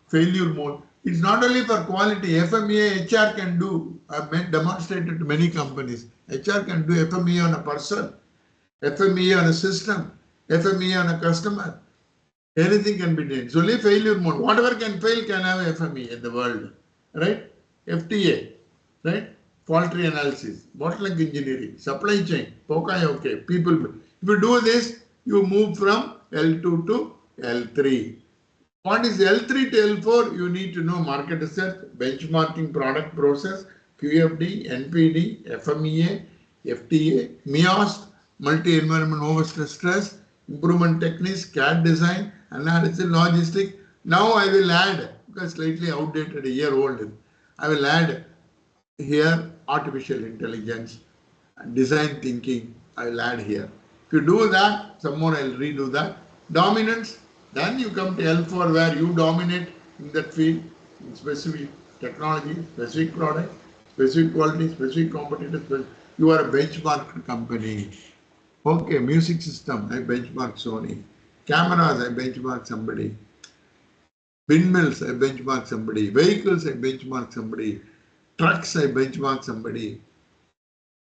failure mode. It's not only for quality, FMEA, HR can do. I've demonstrated to many companies. HR can do FMEA on a person, FMEA on a system, FMEA on a customer. Anything can be done. It's only failure mode. Whatever can fail can have FMEA in the world. Right? FTA, right? Faulty analysis, bottleneck engineering, supply chain, POCAI, okay, people. If you do this, you move from L2 to L3. What is L3 to L4? You need to know market research, benchmarking product process, QFD, NPD, FMEA, FTA, MEOS, multi-environment overstress, improvement techniques, CAD design, analysis, logistics. Now I will add, because slightly outdated, a year old, I will add here artificial intelligence, design thinking, I will add here. If you do that, some more I'll redo that. Dominance, Then you come to L4 where you dominate in that field, in specific technology, specific product, specific quality, specific competitor. You are a benchmark company. Okay, music system, I benchmark Sony. Cameras, I benchmark somebody. Windmills, I benchmark somebody. Vehicles, I benchmark somebody. Trucks, I benchmark somebody.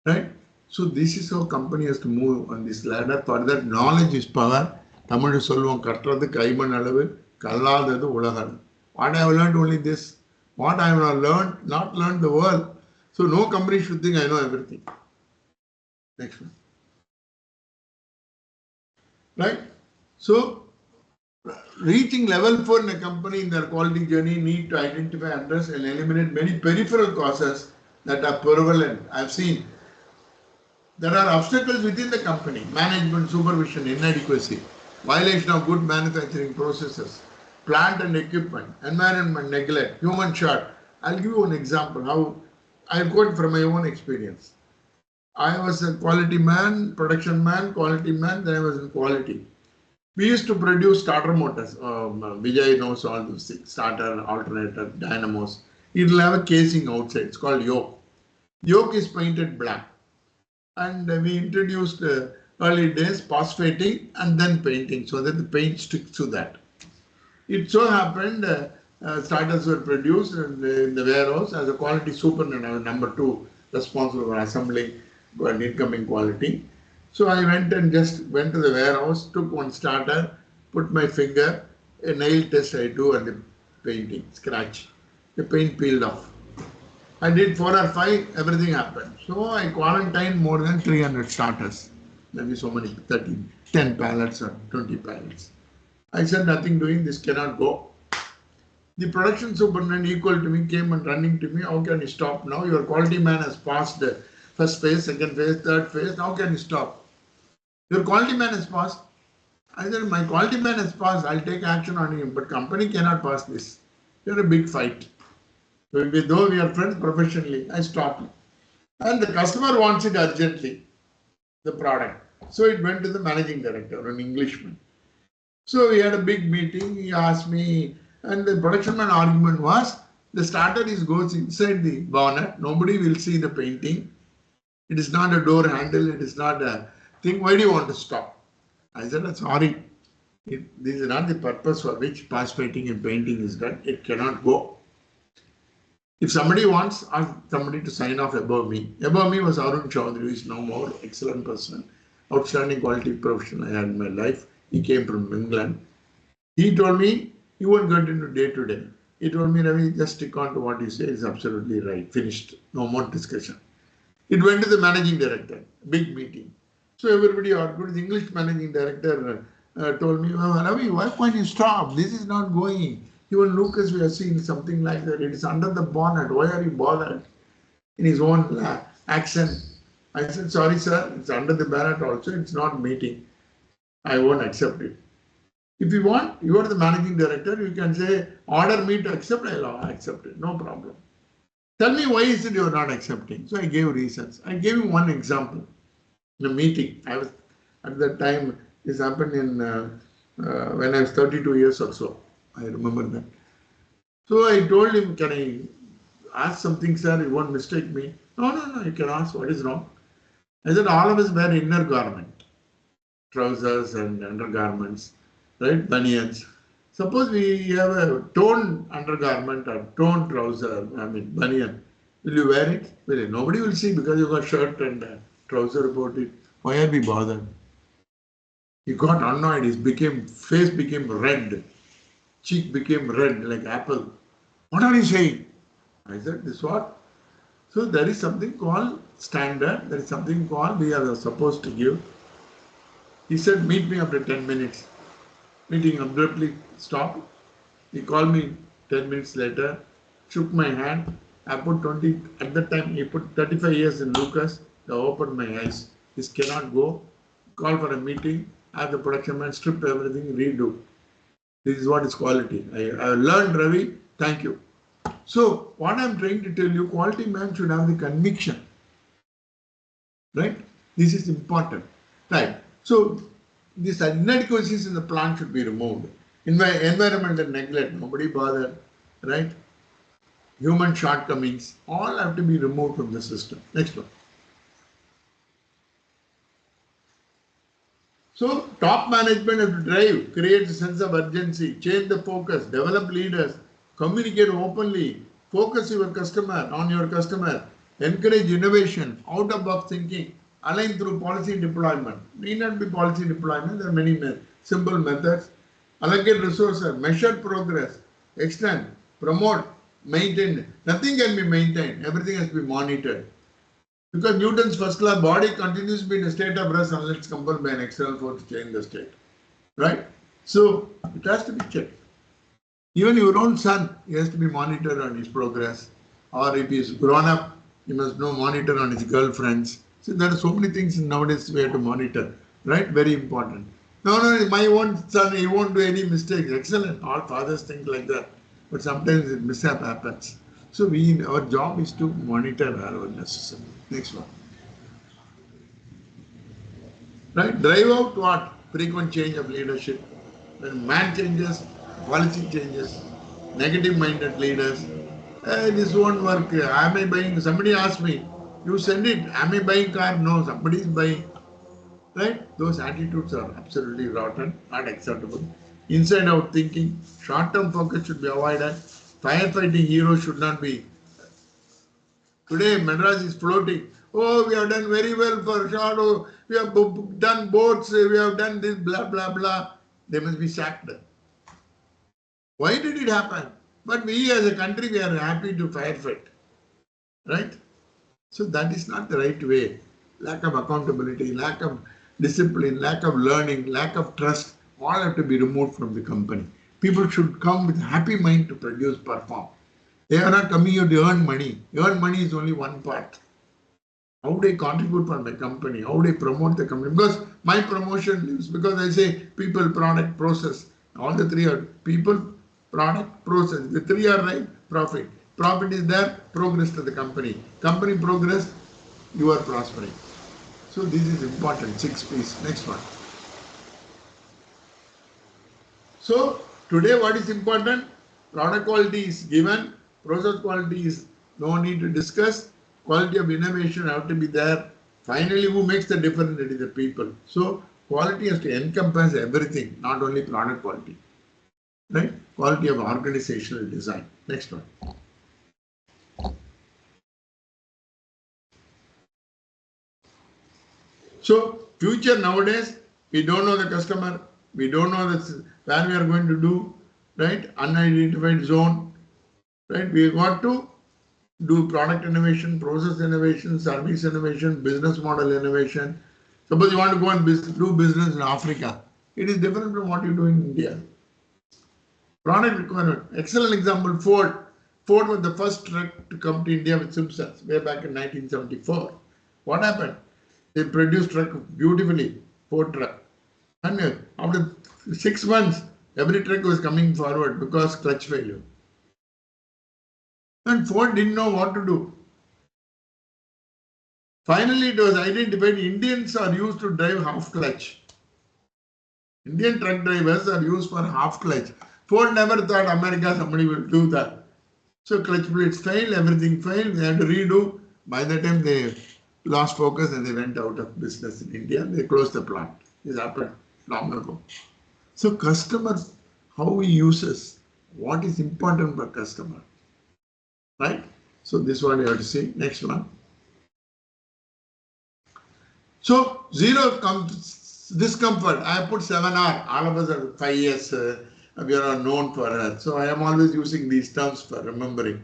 Right? So this is how company has to move on this ladder. For that, knowledge is power. Tamil சொல்லுவோம் கற்றது கைமண் அளவு கல்லாதது உலகம். What I have learned only this. What I have learned, not learned the world. So no company should think I know everything. Next one. Right? So reaching level 4 in a company in their quality journey need to identify, address and eliminate many peripheral causes that are prevalent. I've seen there are obstacles within the company, management, supervision, inadequacy, violation of good manufacturing processes, plant and equipment, environment neglect, human short. I'll give you an example how I'll quote from my own experience. I was a quality man, production man, quality man, then I was in quality. We used to produce starter motors. Vijay knows all those things. Starter, alternator, dynamos. It will have a casing outside. It's called yoke. Yoke is painted black. And we introduced early days phosphating and then painting so that the paint sticks to that. It so happened starters were produced in the warehouse as a quality superintendent, number 2, responsible for assembling and incoming quality. So I went and just went to the warehouse, took one starter, put my finger, a nail test I do and the painting, scratch. The paint peeled off. I did 4 or 5, everything happened. So I quarantined more than 300 starters. Maybe so many, 13, 10 pallets or 20 pallets. I said nothing doing, this cannot go. The production superintendent equal to me came and running to me, how can you stop now? Your quality man has passed the first phase, second phase, third phase, how can you stop? Your quality man has passed. I said, my quality man has passed, I'll take action on him, but company cannot pass this. You're a big fight. So though we are friends professionally, I stopped. And the customer wants it urgently, the product. So it went to the managing director, an Englishman. So we had a big meeting, he asked me, and the production man argument was, the starter goes inside the bonnet, nobody will see the painting. It is not a door handle, it is not a thing, why do you want to stop? I said, sorry, this is not the purpose for which phosphating and painting is done, it cannot go. If somebody wants somebody to sign off above me was Arun Chaudhary, who is no more, excellent person, outstanding quality professional I had in my life. He came from England. He told me, you won't get into day to day. He told me, Ravi, just stick on to what you say, it's absolutely right, finished, no more discussion. It went to the managing director, big meeting. So everybody argued, the English managing director told me, oh, Ravi, why can't you stop? This is not going. Even Lucas, we are seeing something like that. It is under the bonnet. Why are you bothered? In his own accent. I said, sorry, sir, it's under the bonnet also. It's not meeting. I won't accept it. If you want, you are the managing director. You can say, order me to accept. I'll accept it. No problem. Tell me why is it you are not accepting? So I gave reasons. I gave him one example. In a meeting, I was at that time. This happened in when I was 32 years or so. I remember that. So I told him, can I ask something, sir? You won't mistake me. No, you can ask what is wrong. I said, all of us wear inner garment, trousers and undergarments, right? Bunions. Suppose we have a torn undergarment or torn trouser, bunion. Will you wear it? Well, nobody will see because you got shirt and trouser about it. Why are we bothered? He got annoyed. His face became red. Cheek became red like apple. What are you saying? I said, this what? So there is something called standard. There is something called we are supposed to give. He said, meet me after 10 minutes. Meeting abruptly stopped. He called me 10 minutes later, shook my hand. I put 20, at that time he put 35 years in Lucas. I opened my eyes. This cannot go. Call for a meeting. Have the production man strip everything, redo. This is what is quality. I learned, Ravi. Thank you. So what I'm trying to tell you, quality man should have the conviction. Right? This is important. Right. So these inadequacies in the plant should be removed. Environmental neglect, nobody bothered, right? Human shortcomings, all have to be removed from the system. Next one. So top management has to drive, create a sense of urgency, change the focus, develop leaders, communicate openly, focus your customer on your customer, encourage innovation, out of box thinking, align through policy deployment. Need not be policy deployment, there are many simple methods. Allocate resources, measure progress, extend, promote, maintain. Nothing can be maintained, everything has to be monitored. Because Newton's first law, body continues to be in a state of rest unless it's compelled by an external force to change the state. Right? So it has to be checked. Even your own son, he has to be monitored on his progress. Or if he's grown up, he must know monitor on his girlfriends. So there are so many things nowadays we have to monitor. Right? Very important. No, my own son, he won't do any mistakes. Excellent. All fathers think like that. But sometimes a mishap happens. So our job is to monitor wherever necessary. Next one. Right? Drive out what? Frequent change of leadership. When man changes, policy changes, negative minded leaders. This won't work. Am I buying? Somebody asked me, you send it. Am I buying car? No, somebody is buying. Right? Those attitudes are absolutely rotten, not acceptable. Inside out thinking, short term focus should be avoided. Firefighting heroes should not be. Today, Madras is floating. Oh, we have done very well for Shadow. We have done boats. We have done this, blah, blah, blah. They must be sacked. Why did it happen? But we as a country, we are happy to firefight. Right? So that is not the right way. Lack of accountability, lack of discipline, lack of learning, lack of trust, all have to be removed from the company. People should come with a happy mind to produce, perform. They are not coming here to earn money. Earn money is only one part. How do I contribute for my company? How do I promote the company? Because my promotion lives, because I say people, product, process. All the three are people, product, process. The three are right, profit. Profit is there, progress to the company. Company progress, you are prospering. So this is important, 6 P's. Next one. So today what is important? Product quality is given, process quality is no need to discuss, quality of innovation have to be there. Finally, who makes the difference? It is the people. So quality has to encompass everything, not only product quality. Right? Quality of organizational design. Next one. So future nowadays, we don't know the customer, we don't know where we are going to do, right? Unidentified zone, right? We got to do product innovation, process innovation, service innovation, business model innovation. Suppose you want to go and do business in Africa, it is different from what you do in India. Product requirement. Excellent example, Ford. Ford was the first truck to come to India with Simpsons way back in 1974. What happened? They produced truck beautifully, Ford truck. And after 6 months, every truck was coming forward because clutch failure. And Ford didn't know what to do. Finally, it was identified Indians are used to drive half clutch. Indian truck drivers are used for half clutch. Ford never thought America somebody will do that. So clutch plates failed, everything failed, they had to redo. By the time they lost focus and they went out of business in India, they closed the plant. This happened long ago. So customer, how he uses, what is important for customer, right? So this one you have to see. Next one. So zero discomfort. I put 7R. All of us are 5 years. We are known for that. So I am always using these terms for remembering.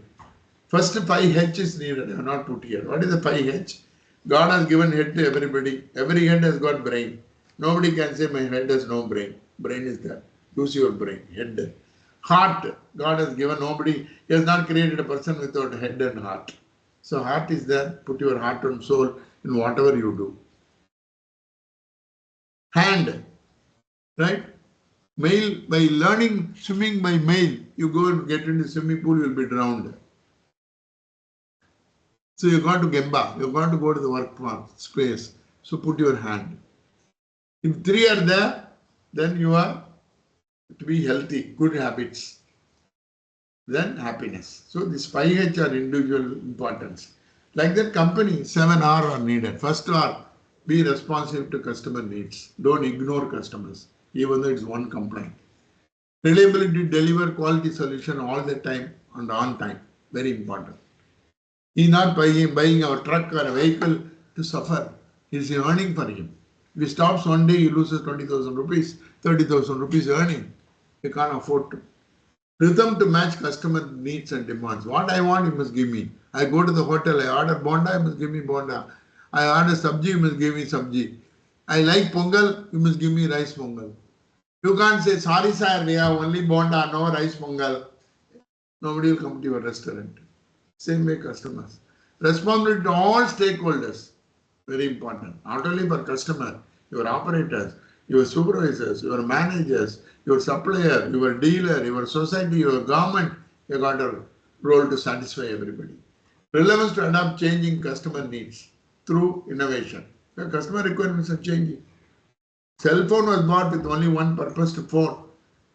First 5H is needed. I have not put here. What is the 5H? God has given head to everybody. Every head has got brain. Nobody can say my head has no brain. Brain is there. Use your brain. Head. Heart. God has given nobody. He has not created a person without head and heart. So heart is there. Put your heart and soul in whatever you do. Hand. Right? Male, by learning swimming by male, you go and get into the swimming pool, you will be drowned. So you got to Gemba, you got to go to the work space. So put your hand. If 3 are there, then you are to be healthy, good habits, then happiness. So these 5H are individual importance. Like that company, 7R are needed. First R, be responsive to customer needs. Don't ignore customers, even though it's one complaint. Reliability, deliver quality solution all the time and on time. Very important. He's not buying our truck or a vehicle to suffer. He's earning for him. If he stops one day, he loses 20,000 rupees, 30,000 rupees earning. He can't afford to. Rhythm to match customer needs and demands. What I want, you must give me. I go to the hotel, I order bonda, you must give me bonda. I order sabji, you must give me sabji. I like pongal, you must give me rice pongal. You can't say, sorry sir, we have only bonda, no rice pongal. Nobody will come to your restaurant. Same way customers. Responsibility to all stakeholders. Very important. Not only for customer, your operators, your supervisors, your managers, your supplier, your dealer, your society, your government. You got a role to satisfy everybody. Relevance to adapt changing customer needs through innovation. The customer requirements are changing. Cell phone was bought with only one purpose, to phone.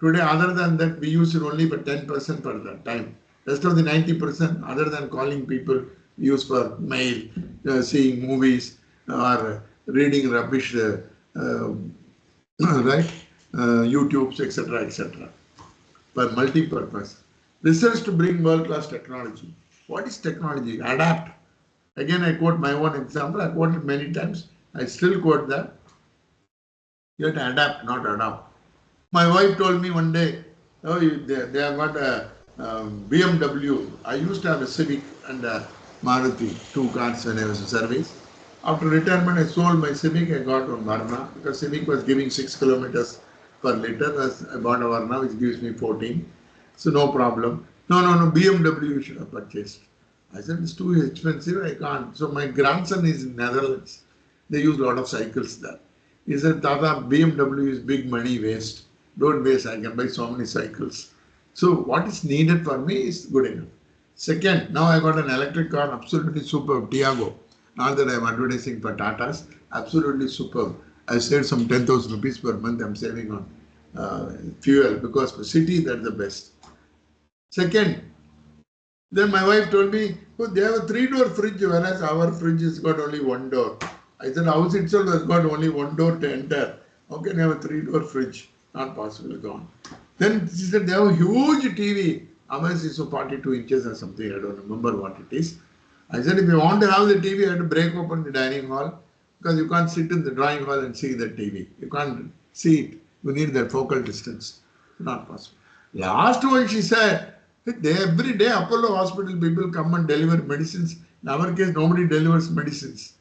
Today, other than that, we use it only for 10% per the time. Rest of the 90%, other than calling people, use for mail, seeing movies, or reading rubbish, right? YouTubes, etc., etc. For multi-purpose. Research to bring world-class technology. What is technology? Adapt. Again, I quote my own example. I quoted many times. I still quote that. You have to adapt, not adopt. My wife told me one day, oh, they have got a BMW. I used to have a Civic and a Maruti, two cars when I was in service. After retirement, I sold my Civic. I got one Varna because Civic was giving 6 kilometers per liter. As I bought a Varna, which gives me 14. So no problem. No, BMW you should have purchased. I said, it's too expensive. I can't. So my grandson is in Netherlands. They use a lot of cycles there. He said, Tata, BMW is big money waste. Don't waste. I can buy so many cycles. So what is needed for me is good enough. Second, now I got an electric car, absolutely superb, Tiago. Not that I am advertising for Tatas, absolutely superb. I saved some 10,000 rupees per month. I'm saving on fuel because for city that's the best. Second, then my wife told me, oh, they have a 3-door fridge, whereas our fridge has got only 1 door. I said, house itself has got only 1 door to enter. How can you have a 3-door fridge? Not possible, gone. Then she said, they have a huge TV. Ours is 42 inches or something, I don't remember what it is. I said, if you want to have the TV, you have to break open the dining hall because you can't sit in the drawing hall and see the TV. You can't see it. You need that focal distance. Not possible. Last one, she said, every day Apollo hospital people come and deliver medicines. In our case, nobody delivers medicines.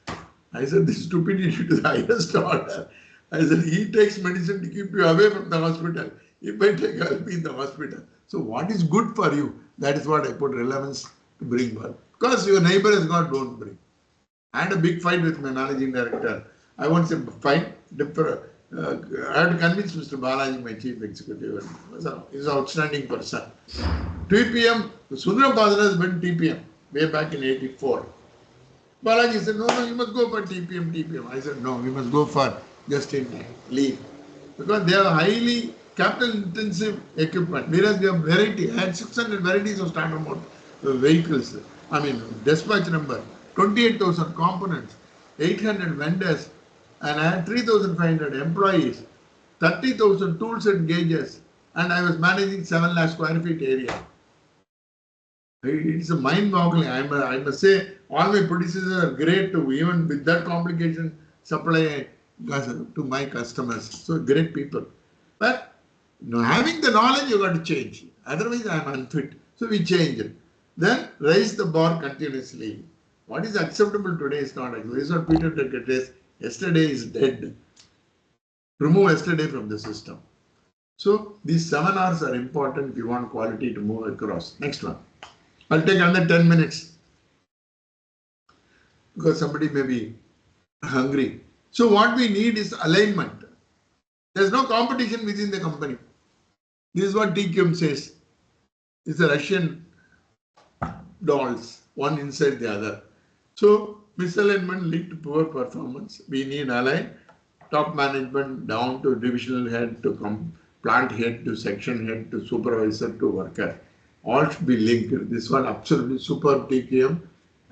I said, this stupidity to the highest order. I said, he takes medicine to keep you away from the hospital. He may take help in the hospital. So what is good for you? That is what I put relevance to bring work. Because your neighbor has got, don't bring. I had a big fight with my managing director. I won't say fight. I had to convince Mr. Balaji, my chief executive. He's an outstanding person. TPM, Sundram Padra has been TPM way back in 84. Balaji said, no, you must go for TPM. I said, no, we must go for just in time, lean. Because they have highly capital intensive equipment, whereas they have variety. I had 600 varieties of starter motor vehicles. I mean, dispatch number, 28,000 components, 800 vendors, and I had 3,500 employees, 30,000 tools and gauges, and I was managing 7 lakh square feet area. It's a mind-boggling. I must say, all my producers are great to even with that complication supply to my customers. So great people. But having the knowledge, you got to change. Otherwise, I am unfit. So we change it. Then raise the bar continuously. What is acceptable today is not acceptable. This is what Peter Drucker says. Yesterday is dead. Remove yesterday from the system. So these 7 R's are important if you want quality to move across. Next one. I'll take another 10 minutes because somebody may be hungry. So what we need is alignment. There's no competition within the company. This is what TQM says. It's a Russian dolls, one inside the other. So misalignment lead to poor performance. We need align top management down to divisional head to plant head to section head to supervisor to worker. All should be linked. This one absolutely superb TQM.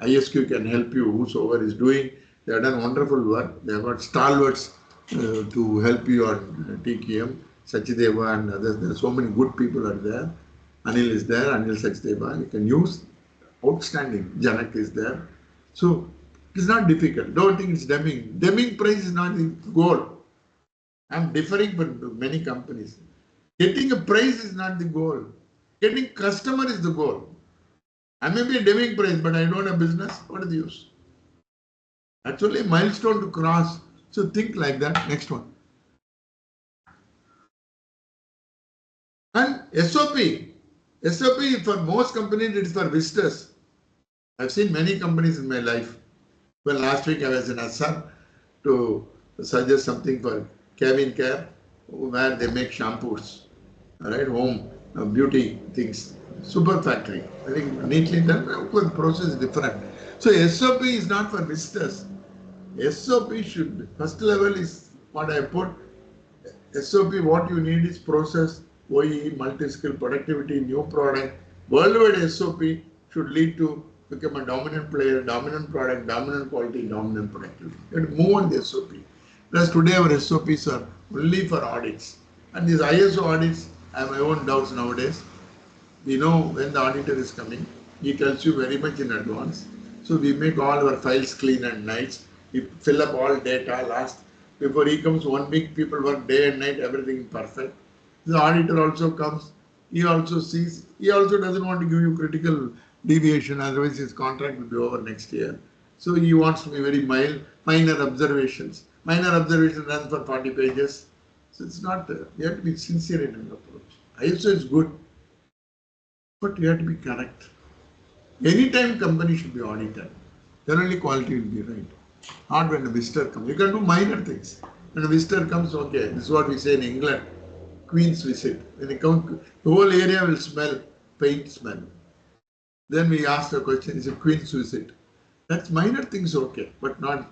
ISQ can help you, whosoever is doing. They have done wonderful work. They have got stalwarts to help you on TQM. Sachdeva and others. There are so many good people are there. Anil is there. Anil Sachdeva. You can use. Outstanding. Janak is there. So it's not difficult. Don't think it's Deming. Deming price is not the goal. I'm differing from many companies. Getting a price is not the goal. Getting customer is the goal. I may be a Deming price, but I don't have business. What is the use? Actually, a milestone to cross. So think like that. Next one. And SOP. SOP for most companies it is for visitors. I've seen many companies in my life. Well, last week I was in Assam to suggest something for cabin care where they make shampoos, right? Home beauty things. Super factory. Very neatly done. Of course, the process is different. So SOP is not for visitors. SOP should, first level is what I put. SOP, what you need is process, OE, multi-skill, productivity, new product. Worldwide SOP should lead to become a dominant player, dominant product, dominant quality, dominant productivity. You have to move on the SOP. Whereas today our SOPs are only for audits. And these ISO audits, I have my own doubts nowadays. We know when the auditor is coming. He tells you very much in advance. So we make all our files clean and nice. We fill up all data before he comes 1 week, people work day and night, everything perfect. The auditor also comes, he also sees, he also doesn't want to give you critical deviation, otherwise his contract will be over next year. So he wants to be very mild, minor observations. Minor observation runs for 40 pages. So it's not, you have to be sincere in your approach. ISO is good, but you have to be correct. Anytime company should be audited, then only quality will be right. Not when a visitor comes. You can do minor things. When a visitor comes, okay, this is what we say in England, Queen's visit. When they come, the whole area will smell, paint smell. Then we ask the question, is it Queen's visit? That's minor things, okay, but not,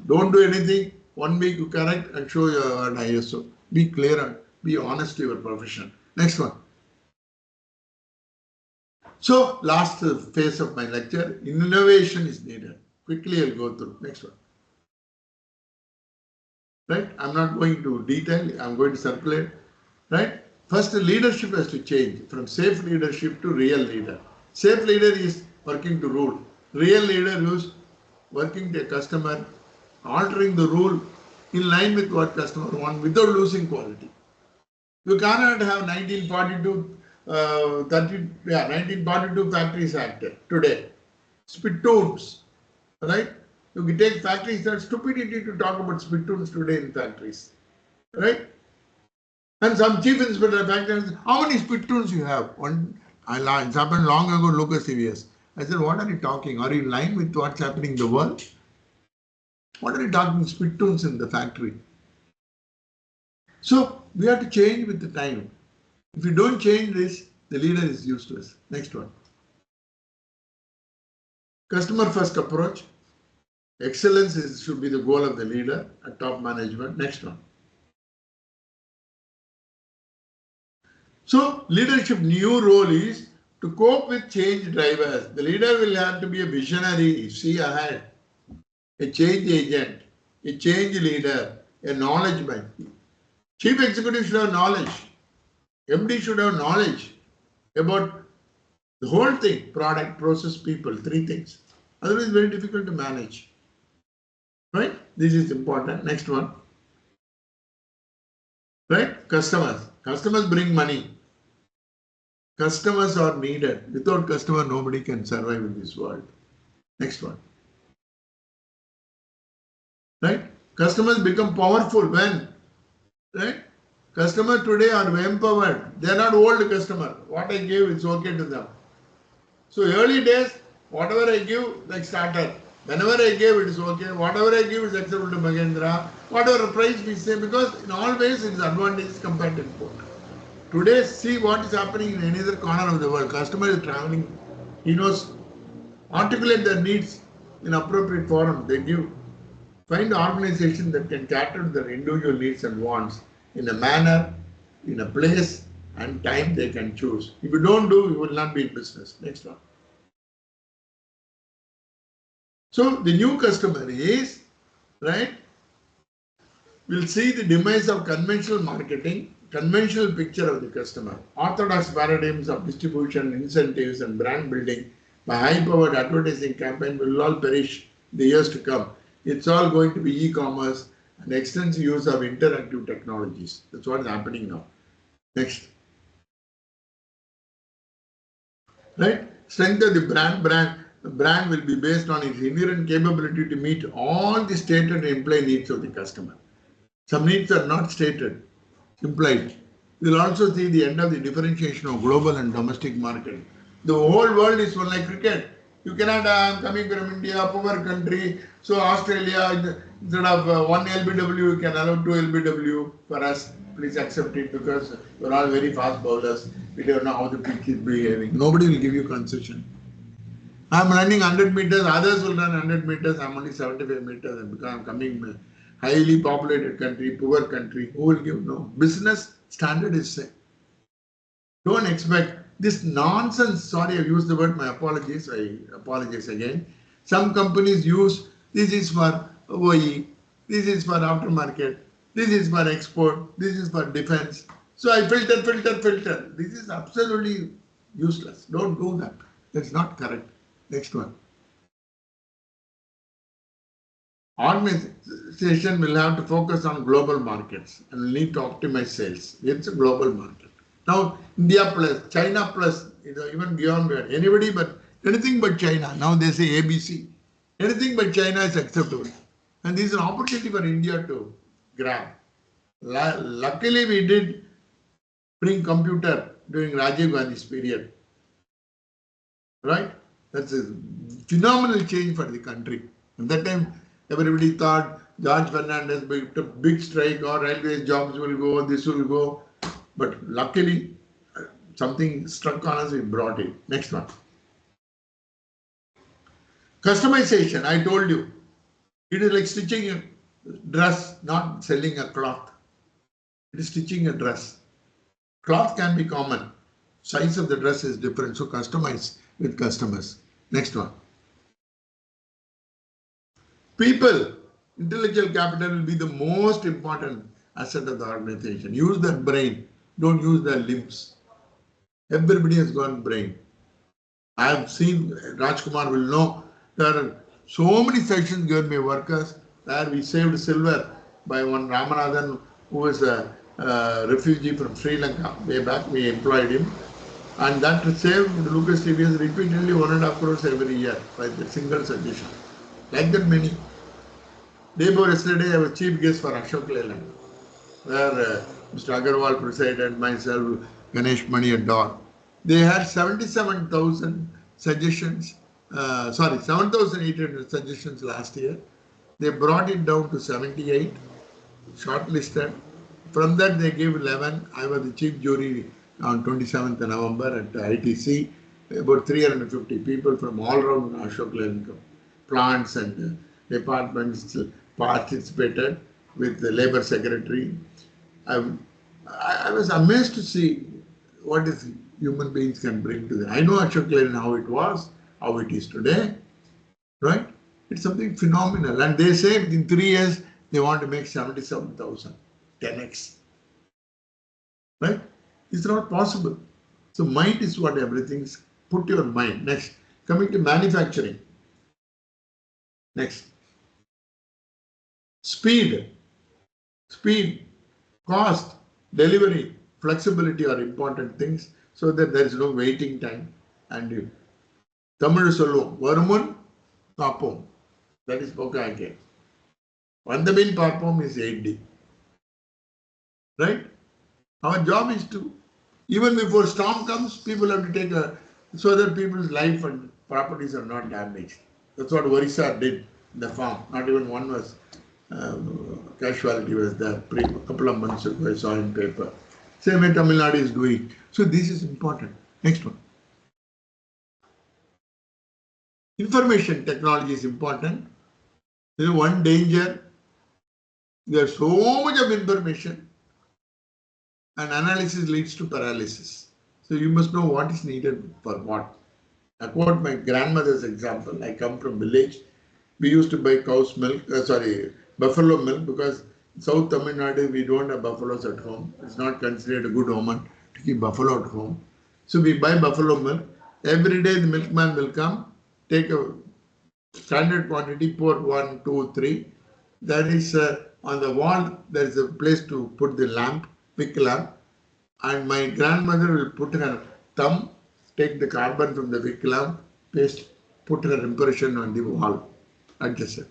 don't do anything. 1 week you correct and show your ISO. Be clear and be honest to your profession. Next one. So, last phase of my lecture, innovation is needed. Quickly I'll go through. Next one. Right? I'm not going to detail, I'm going to circulate. Right? First, the leadership has to change from safe leadership to real leader. Safe leader is working to rule. Real leader is working to a customer, altering the rule in line with what customer wants without losing quality. You cannot have 1942 Factories Act today. Spittoons, right? You can take factories, that's stupidity to talk about spittoons today in factories, right? And some chief inspector of factories, how many spittoons you have? It's happened long ago, Lucas CVS. I said, what are you talking? Are you in line with what's happening in the world? What are you talking spittoons in the factory? So we have to change with the time. If you don't change this, the leader is useless. Next one. Customer first approach. Excellence should be the goal of the leader at top management. Next one. So leadership new role is to cope with change drivers. The leader will have to be a visionary, see ahead, a change agent, a change leader, a knowledge man. Chief executive should have knowledge. MD should have knowledge about the whole thing, product, process, people, 3 things. Otherwise, very difficult to manage. Right? This is important. Next one. Right? Customers. Customers bring money. Customers are needed. Without customer, nobody can survive in this world. Next one. Right? Customers become powerful when? Right? Customers today are empowered. They are not old customer. What I give is okay to them. So early days, whatever I give, like starter. Whenever I give, it is okay. Whatever I give is acceptable to Mahendra. Whatever price we say, because in all ways it is advantage compared to import. Today, see what is happening in any other corner of the world. Customer is traveling. He knows, articulate their needs in appropriate forum. They give. Find an organization that can cater to their individual needs and wants in a manner in a place and time they can choose. If you don't do, you will not be in business. Next one. So the new customer is, right, will see the demise of conventional marketing, conventional picture of the customer. Orthodox paradigms of distribution, incentives and brand building by high-powered advertising campaign will all perish in the years to come. It's all going to be e-commerce and extensive use of interactive technologies. That's what is happening now. Next. Right? Strength of the brand will be based on its inherent capability to meet all the stated and implied needs of the customer. Some needs are not stated, implied. We will also see the end of the differentiation of global and domestic market. The whole world is one like cricket. You cannot, I'm coming from India, poor country, so Australia, instead of one LBW, you can allow two LBW for us. Please accept it because you're all very fast bowlers. We don't know how the pitch is behaving. Nobody will give you concession. I'm running 100 meters, others will run 100 meters, I'm only 75 meters because I'm coming highly populated country, poor country. Who will give? No. Business standard is set. Don't expect this nonsense. Sorry, I've used the word, my apologies. I apologize again. Some companies use this is for OE, this is for aftermarket, this is for export, this is for defense. So I filter. This is absolutely useless. Don't do that. That's not correct. Next one. Organization will have to focus on global markets and will need to optimize sales. It's a global market. Now, India plus, China plus, even beyond that, anybody but, anything but China. Now they say ABC. Anything but China is acceptable. And this is an opportunity for India to grab. Luckily, we did bring computer during Rajiv Gandhi's period. Right? That's a phenomenal change for the country. At that time, everybody thought George Fernandez took big strike or railway jobs will go, this will go. But luckily, something struck on us, we brought it. Next one. Customization, I told you. It is like stitching a dress, not selling a cloth. It is stitching a dress. Cloth can be common. Size of the dress is different, so customize with customers. Next one. People, intellectual capital will be the most important asset of the organization. Use their brain, don't use their limbs. Everybody has got brain. I have seen, Rajkumar will know, there are so many sessions given by workers where we saved silver by one Ramanathan who was a refugee from Sri Lanka. Way back we employed him. And that saved Lucas TVS repeatedly 1.5 crores every year by the single suggestion. Like that many. Day before yesterday, I was chief guest for Ashok Leyland, where Mr. Agarwal presided, myself, Ganesh Mani and all. They had 77,000 suggestions, 7,800 suggestions last year. They brought it down to 78, shortlisted. From that, they gave 11. I was the chief jury on 27th November at ITC. About 350 people from all around Ashok Leyland plants and departments participated with the labor secretary. I was amazed to see what is human beings can bring to them. I know Ashok Leyland how it was, how it is today, right? It's something phenomenal. And they say in 3 years, they want to make 77,000, 10x, right? It's not possible. So mind is what everything's, put your mind. Next, coming to manufacturing. Next. Speed, cost, delivery, flexibility are important things so that there is no waiting time. And Tamil sollu, Varumun, Papom. That is Pokake. Vandabin Papom is 8D. Right? Our job is to, even before storm comes, people have to take so that people's life and properties are not damaged. That's what Orissa did in the farm. Not even one was casualty was there. A couple of months ago, I saw in paper. Same way Tamil Nadu is doing. So this is important. Next one. Information technology is important. There is one danger. There's so much of information. and analysis leads to paralysis. So you must know what is needed for what. I quote my grandmother's example. I come from village. We used to buy cow's milk, buffalo milk, because in South Tamil Nadu we don't have buffaloes at home. It's not considered a good omen to keep buffalo at home. So we buy buffalo milk. Every day the milkman will come, take a standard quantity, pour 1, 2, 3. There is on the wall, there is a place to put the lamp, wick lamp, and my grandmother will put her thumb, take the carbon from the wick lamp, paste, put her impression on the wall, adjacent.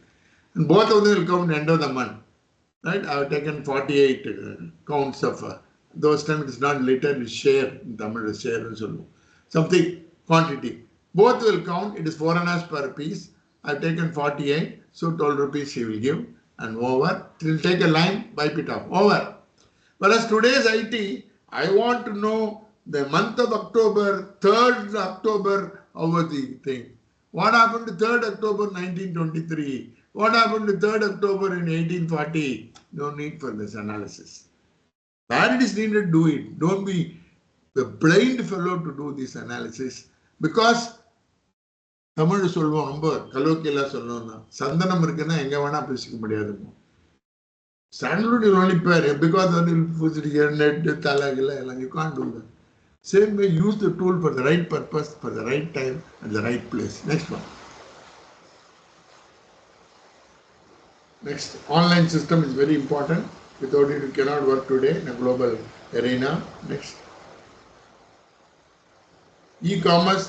And both of them will come at the end of the month. Right? I have taken 48 counts of those times it's not liter, it's share. In Tamil, it's share and so something quantity. Both will count. It is 4 annas per piece. I have taken 48, so 12 rupees she will give, and over. She will take a line, wipe it off. Over. Whereas today's IT, I want to know the month of October, 3rd October, over the thing. What happened to 3rd October 1923? What happened to 3rd October in 1840? No need for this analysis. Where it is needed, do it. Don't be the blind fellow to do this analysis, because Tamil சொல்லுவோம் ரொம்ப கலோக்கியலா சொல்லணும்னா சந்தனம் இருக்குன்னா எங்க வேணா பேசிக்க முடியாது. Sandalwood will only pair because of the net, you can't do that. Same way, use the tool for the right purpose, for the right time, at the right place. Next one. Next, online system is very important. Without it, you cannot work today in a global arena. Next. E-commerce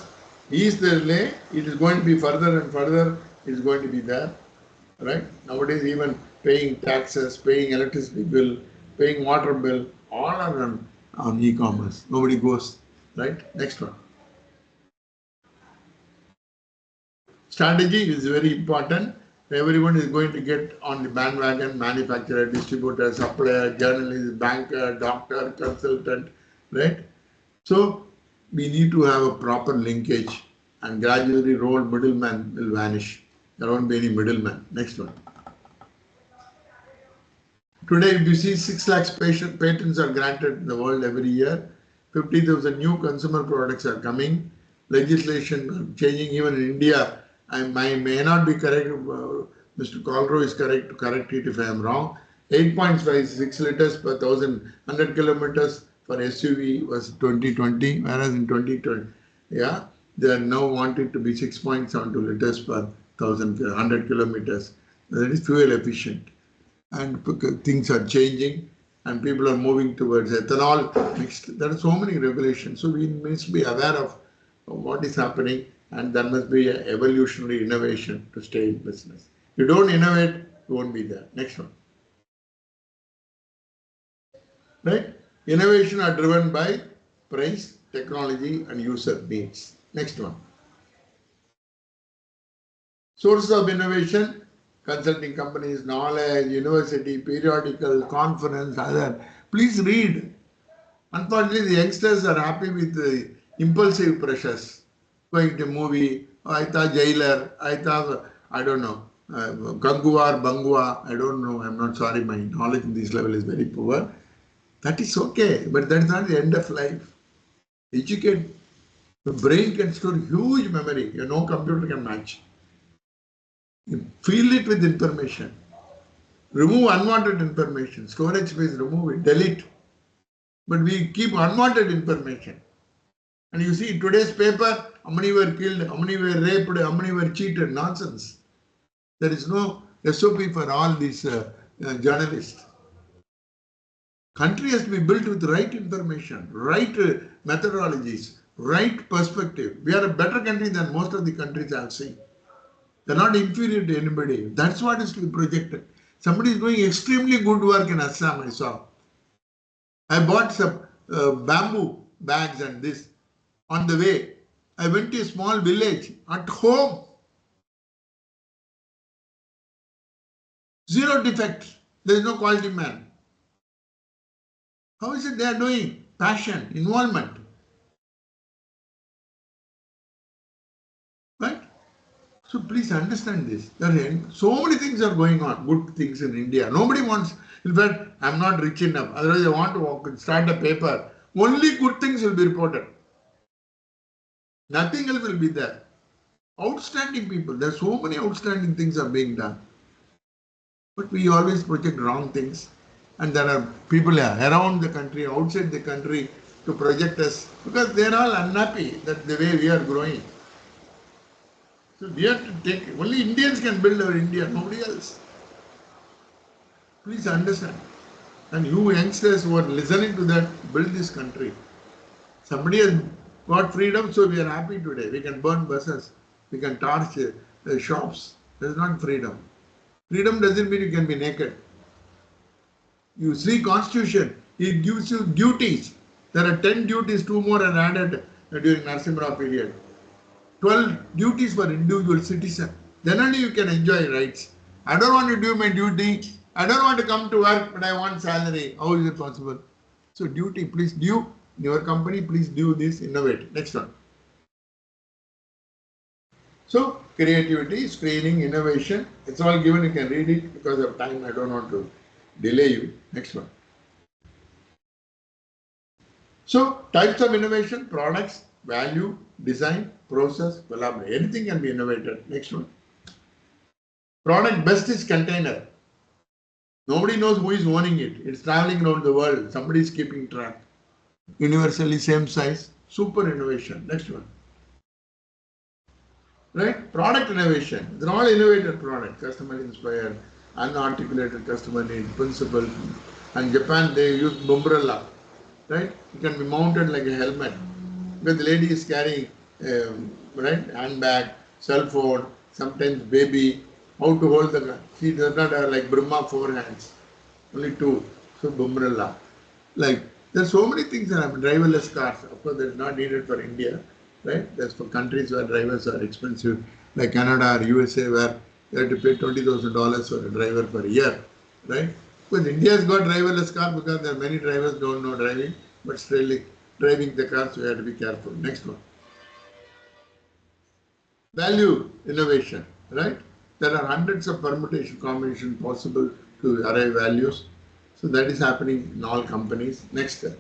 is the way. It is going to be further and further. It is going to be there. Right? Nowadays, even paying taxes, paying electricity bill, paying water bill, all are on e-commerce. Nobody goes. Right? Next one. Strategy is very important. Everyone is going to get on the bandwagon: manufacturer, distributor, supplier, journalist, banker, doctor, consultant, right? So we need to have a proper linkage, and gradually role middleman will vanish. There won't be any middleman. Next one. Today, if you see 6 lakhs patents are granted in the world every year, 50,000 new consumer products are coming, legislation changing even in India. I may not be correct, Mr. Colro is correct to correct it if I am wrong. 8.56 liters per 100 kilometers for SUV was 2020, whereas in 2020, yeah, they are now wanting to be 6.72 liters per 100 kilometers. That is fuel efficient. And things are changing and people are moving towards ethanol mixed. There are so many regulations. So we must be aware of what is happening, and there must be an evolutionary innovation to stay in business. If you don't innovate, you won't be there. Next one. Right? Innovation are driven by price, technology, and user needs. Next one. Sources of innovation: consulting companies, knowledge, university, periodical, conference, other. Please read. Unfortunately, the youngsters are happy with the impulsive pressures. Going to movie, I thought jailer, I thought, I don't know, Ganguar, Bangua, I don't know, I'm not sorry, my knowledge in this level is very poor. That is okay, but that's not the end of life. Educate. The brain can store huge memory, no computer can match. You fill it with information. Remove unwanted information. Storage space, remove it, delete. But we keep unwanted information. And you see, today's paper, how many were killed, how many were raped, how many were cheated, nonsense. There is no SOP for all these journalists. Country has to be built with right information, right methodologies, right perspective. We are a better country than most of the countries I have seen. They're not inferior to anybody. That's what is to be projected. Somebody is doing extremely good work in Assam, I saw. I bought some bamboo bags and this. On the way, I went to a small village at home. Zero defects. There is no quality man. How is it they are doing? Passion, involvement. Right? So please understand this. So many things are going on, good things in India. Nobody wants, in fact, I'm not rich enough. Otherwise, I want to start a paper. Only good things will be reported. Nothing else will be there. Outstanding people. There are so many outstanding things are being done. But we always project wrong things. And there are people around the country, outside the country to project us because they are all unhappy that the way we are growing. So we have to take, only Indians can build our India, nobody else. Please understand. And you youngsters who are listening to that, build this country. Somebody has got freedom, so we are happy today. We can burn buses, we can torch shops. That is not freedom. Freedom doesn't mean you can be naked. You see Constitution, it gives you duties. There are 10 duties, 2 more are added during Narasimha period. 12 duties for individual citizen. Then only you can enjoy rights. I don't want to do my duty. I don't want to come to work, but I want salary. How is it possible? So duty, please do. In your company, please do this, innovate. Next one. So creativity, screening, innovation, it's all given. You can read it because of time. I don't want to delay you. Next one. So types of innovation, products, value, design, process, collaboration. Anything can be innovated. Next one. Product best is container. Nobody knows who is owning it. It's traveling around the world. Somebody is keeping track. Universally same size. Super innovation. Next one. Right? Product innovation. They're all innovative products. Customer inspired, unarticulated customer need, principle. And Japan, they use umbrella. Right? It can be mounted like a helmet. Because the lady is carrying right, handbag, cell phone, sometimes baby. How to hold the gun. She does not have like Brahma 4 hands. Only 2. So umbrella. Like there are so many things that happen. Driverless cars. Of course, that is not needed for India. Right? That's for countries where drivers are expensive, like Canada or USA, where you have to pay $20,000 for a driver for a year. Right? Because India has got driverless car because there are many drivers don't know driving, but still driving the car, so you have to be careful. Next one. Value innovation. Right? There are hundreds of permutation combinations possible to arrive values. So that is happening in all companies. Next step.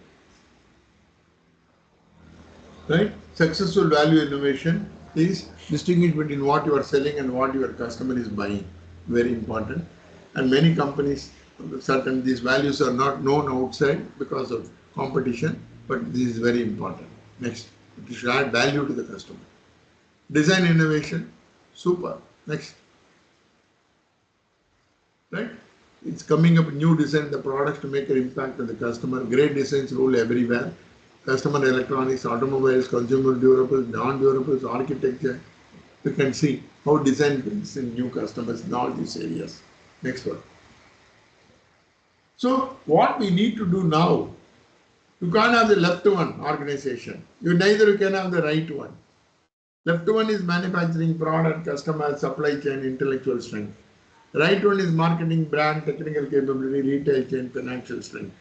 Right? Successful value innovation is distinguish between what you are selling and what your customer is buying. Very important. And many companies, certain these values are not known outside because of competition, but this is very important. Next, you should add value to the customer. Design innovation, super. Next. Right? It's coming up new design, the products to make an impact on the customer. Great designs rule everywhere. Customer electronics, automobiles, consumer durables, non-durables, architecture. You can see how design brings in new customers in all these areas. Next one. So what we need to do now, you can't have the left one organization. You can have the right one. Left one is manufacturing, product, customer, supply chain, intellectual strength. Right one is marketing, brand, technical capability, retail chain, financial strength.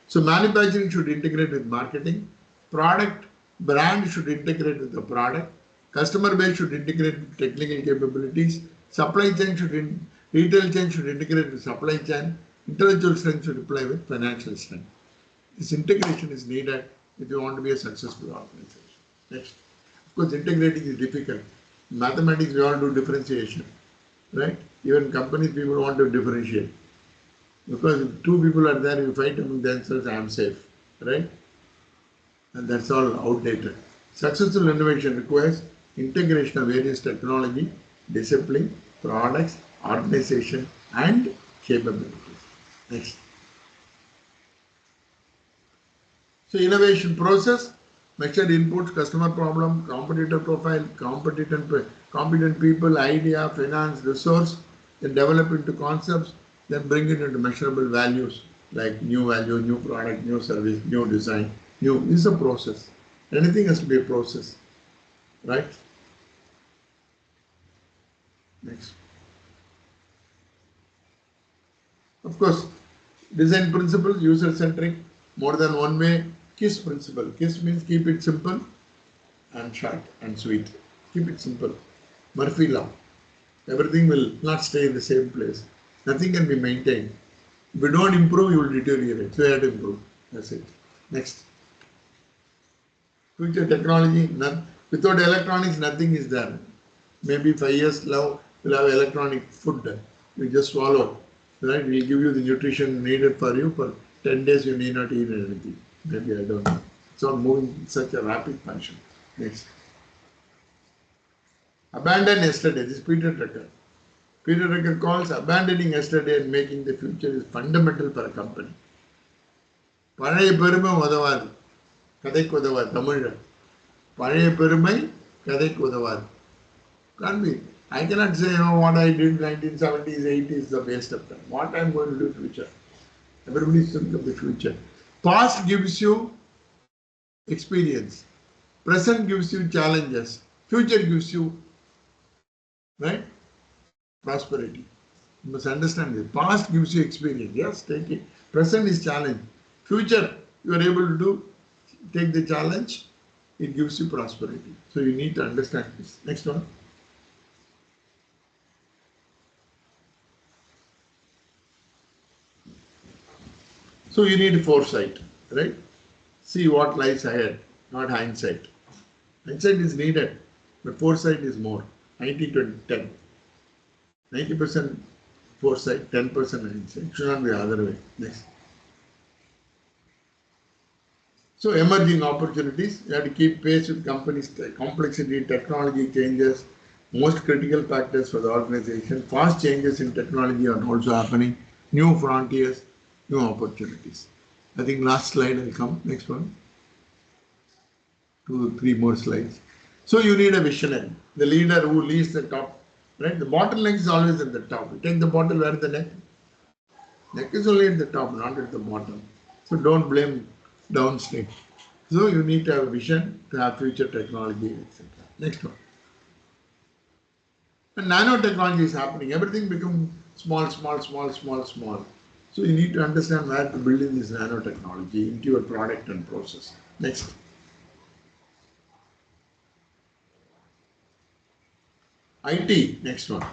So manufacturing should integrate with marketing, product, brand should integrate with the product, customer base should integrate with technical capabilities, supply chain retail chain should integrate with supply chain, intellectual strength should apply with financial strength. This integration is needed if you want to be a successful organization. Next. Of course, integrating is difficult. In mathematics, we all do differentiation. Right? Even companies, people want to differentiate. Because if 2 people are there, you fight among themselves, I am safe. Right? And that's all outdated. Successful innovation requires integration of various technology, discipline, products, organization, and capabilities. Next. So innovation process, measured inputs, customer problem, competitor profile, competent people, idea, finance, resource, then develop into concepts, then bring it into measurable values like new value, new product, new service, new design, this is a process. Anything has to be a process, right? Next. Of course, design principles, user-centric, more than one way, KISS principle. KISS means keep it simple and short and sweet. Keep it simple. Murphy law. Everything will not stay in the same place. Nothing can be maintained. If you don't improve, you will deteriorate. So you have to improve. That's it. Next. Future technology, none. Without electronics, nothing is there. Maybe 5 years now, we'll have electronic food. You just swallow. Right? We'll give you the nutrition needed for you. For 10 days, you need not eat anything. Maybe, I don't know. It's all moving in such a rapid fashion. Next. Abandon yesterday. This is Peter Drucker. Peter Drucker calls abandoning yesterday and making the future is fundamental for a company. பழைய பெருமை உதவாது கதைக்கு உதவாது தமிழ்ல பழைய பெருமை கதைக்கு உதவாது can't be. I cannot say, what I did 1970s, 80s is the waste of time. What I'm going to do in the future. Everybody think of the future. Past gives you experience. Present gives you challenges. Future gives you, right, prosperity. You must understand this. Past gives you experience. Yes, take it. Present is challenge. Future, you are able to do, take the challenge. It gives you prosperity. So you need to understand this. Next one. So you need foresight, right? See what lies ahead, not hindsight. Hindsight is needed, but foresight is more. 90-10. 90% foresight, 10% hindsight. It should not be the other way. Next. So emerging opportunities, you have to keep pace with companies' complexity, technology changes, most critical factors for the organization. Fast changes in technology are also happening. New frontiers, new opportunities. I think last slide will come. Next one. 2 or 3 more slides. So you need a visionary, the leader who leads the top. Right? The bottleneck is always at the top. You take the bottle, where is the neck? Neck is only at the top, not at the bottom. So don't blame downstream. So you need to have a vision to have future technology, etc. Next one. And nanotechnology is happening. Everything becomes small. So you need to understand where to build in this nanotechnology into your product and process. Next. IT, next one.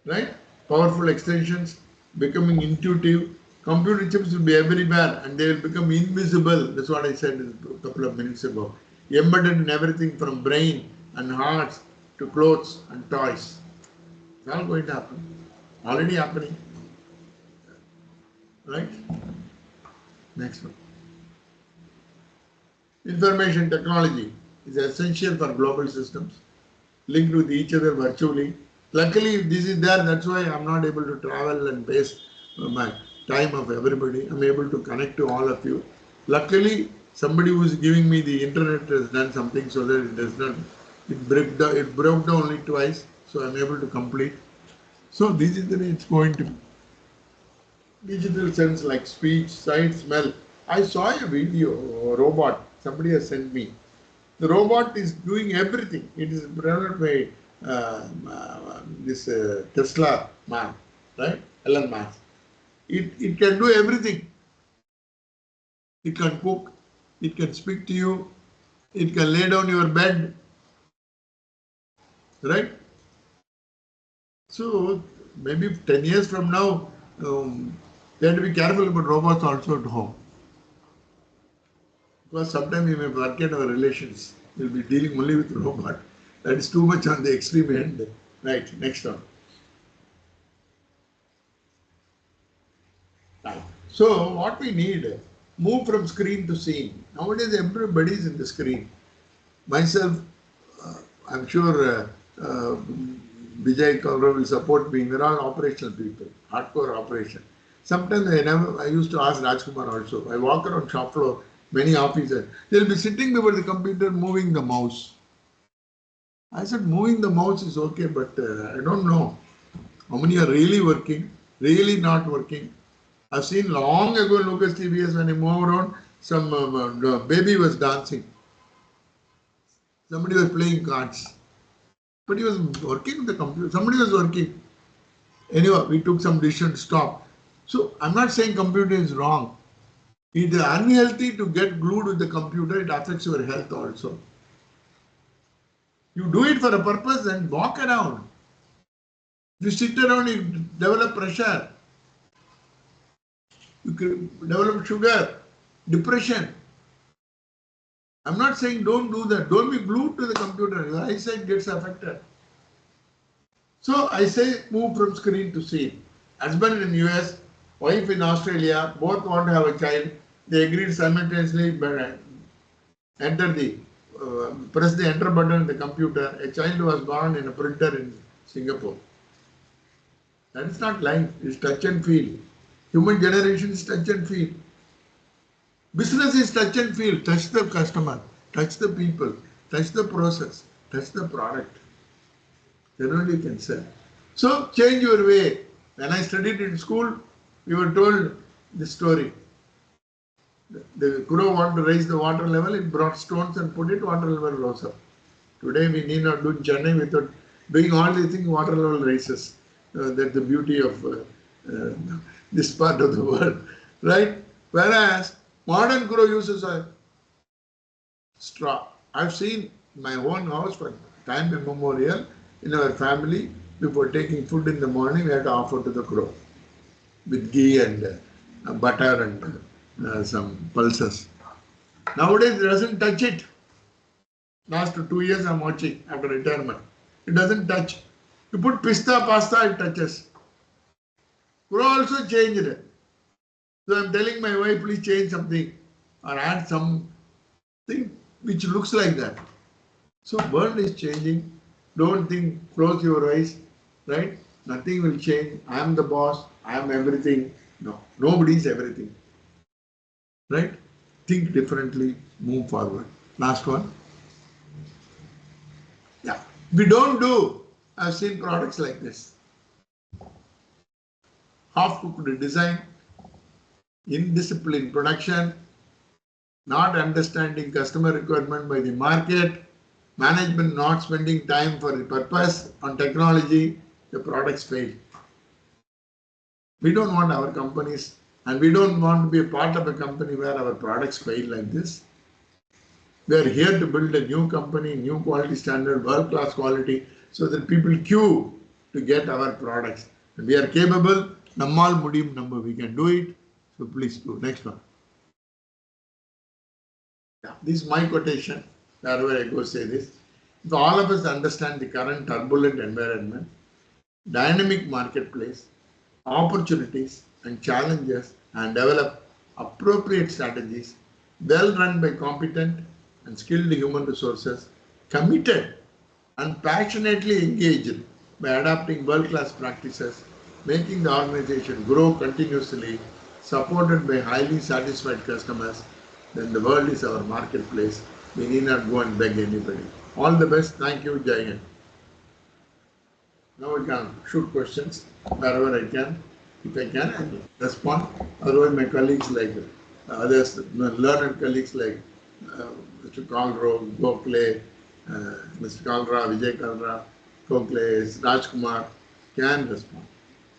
Right? Powerful extensions, becoming intuitive. Computer chips will be everywhere and they will become invisible. That's what I said a couple of minutes ago. Embedded in everything from brain and hearts to clothes and toys. It's all going to happen. Already happening. Right? Next one. Information technology is essential for global systems, linked with each other virtually. Luckily, this is there, that's why I'm not able to travel and waste my time of everybody. I'm able to connect to all of you. Luckily, somebody who is giving me the internet has done something so that it does not, it broke down only twice, so I'm able to complete. So this is the way it's going to be. Digital sense like speech, sight, smell. I saw a video, a robot, somebody has sent me. The robot is doing everything. It is developed by this Tesla man, right? Elon Musk. It can do everything. It can cook. It can speak to you. It can lay down your bed, right? So maybe 10 years from now, you have to be careful about robots also at home. Because sometimes we may forget our relations. We'll be dealing only with robot. That is too much on the extreme end. Right, next one. Right. So what we need, move from screen to scene. Nowadays everybody is in the screen. Myself, I'm sure Vijay Kaura will support me. We're all operational people, hardcore operation. Sometimes I used to ask Rajkumar also. I walk around shop floor, many officers, they'll be sitting before the computer moving the mouse. I said, moving the mouse is okay, but I don't know how many are really working, really not working. I've seen long ago in Lucas TVS when I move around, some baby was dancing. Somebody was playing cards. But he was working with the computer. Somebody was working. Anyway, we took some decision to stop. So I'm not saying computer is wrong. It is unhealthy to get glued with the computer. It affects your health also. You do it for a purpose and walk around. If you sit around, you develop pressure. You develop sugar, depression. I'm not saying don't do that. Don't be glued to the computer. Your eyesight gets affected. So I say move from screen to scene. Husband in US, wife in Australia, both want to have a child. They agreed simultaneously, but enter the press the enter button in the computer. A child was born in a printer in Singapore. That is not life. It's touch and feel. Human generation is touch and feel. Business is touch and feel. Touch the customer, touch the people, touch the process, touch the product. Then only you can sell. So change your way. When I studied in school, we were told this story. The crow wanted to raise the water level, it brought stones and put it, water level rose up. Today we need not do in Chennai without doing all these things, water level rises. That's the beauty of this part of the world, right? Whereas modern crow uses a straw. I've seen my own house for time immemorial in our family, before taking food in the morning, we had to offer to the crow with ghee and butter and some pulses. Nowadays, it doesn't touch it. Last 2 years I'm watching after retirement. It doesn't touch. You put pista pasta, it touches. Crow also changed it. So I'm telling my wife, please change something or add something which looks like that. So world is changing. Don't think, close your eyes, right? Nothing will change. I am the boss. I am everything. No, nobody is everything. Right? Think differently, move forward. Last one. Yeah. We don't do, I've seen products like this. Half-cooked design, indisciplined production, not understanding customer requirement by the market, management not spending time for the purpose on technology, the products fail. We don't want our companies, and we don't want to be a part of a company where our products fail like this. We are here to build a new company, new quality standard, world-class quality, so that people queue to get our products. And we are capable, nammal mudiyum number, we can do it. So please do. Next one. Yeah, this is my quotation. Wherever I go say this. If all of us understand the current turbulent environment, dynamic marketplace, opportunities and challenges, and develop appropriate strategies, well run by competent and skilled human resources, committed and passionately engaged by adopting world-class practices, making the organization grow continuously, supported by highly satisfied customers, then the world is our marketplace. We need not go and beg anybody. All the best. Thank you, Jai Hind. Now I can shoot questions wherever I can. If I can, I will respond. Otherwise, my colleagues like others, learned colleagues like Mr. Kalro, Gokhale, Mr. Kalra, Vijay Kalra, Gokhale, Rajkumar can respond.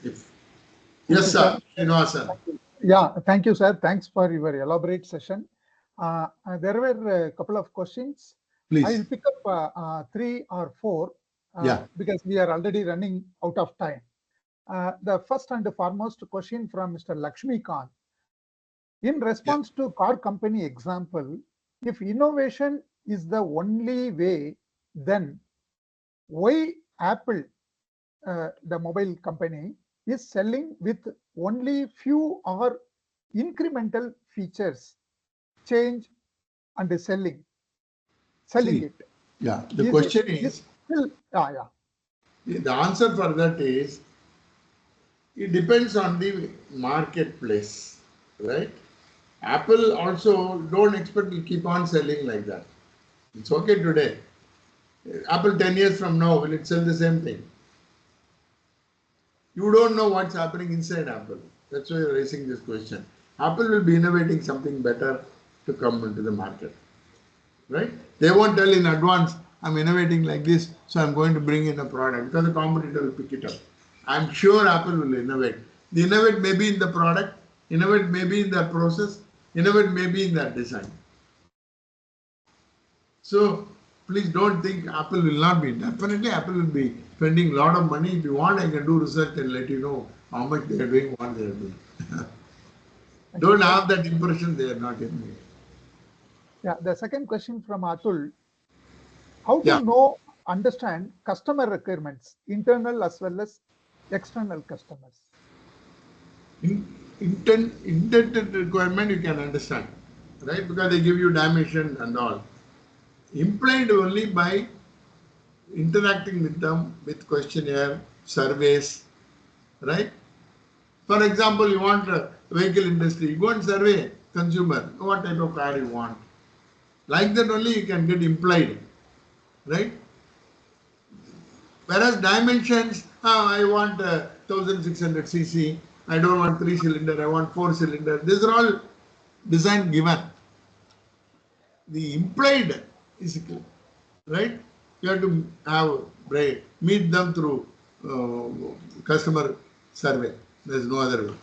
If yes, sir. Srinivasan. Yeah, thank you, sir. Thanks for your elaborate session. There were a couple of questions. Please. I will pick up 3 or 4 Yeah. because we are already running out of time. The first and foremost question from Mr. Lakshmi Khan. In response to car company example, if innovation is the only way, then why Apple, the mobile company, is selling with only few or incremental features, change and selling See, it? Yeah, the question is, still, the answer for that is, it depends on the marketplace, right? Apple also don't expect to keep on selling like that. It's okay today. Apple 10 years from now, will it sell the same thing? You don't know what's happening inside Apple. That's why you're raising this question. Apple will be innovating something better to come into the market, right? They won't tell in advance, I'm innovating like this, so I'm going to bring in a product, because the competitor will pick it up. I'm sure Apple will innovate. The innovate may be in the product, innovate may be in that process, innovate may be in that design. So please don't think Apple will not be. Definitely Apple will be spending a lot of money. If you want, I can do research and let you know how much they are doing, what they are doing. Don't have that impression they are not in. Yeah, the second question from Atul. How to Yeah. know, understand customer requirements, internal as well as external customers? Intended requirement you can understand, right? Because they give you dimension and all. Implied only by interacting with them with questionnaire, surveys, right? For example, you want a vehicle industry, you go and survey consumer, what type of car you want. Like that only you can get implied, right? Whereas dimensions, I want 1600 cc, I don't want 3-cylinder, I want 4-cylinder. These are all design given. The implied is clear, right? You have to meet them through customer survey. There is no other way.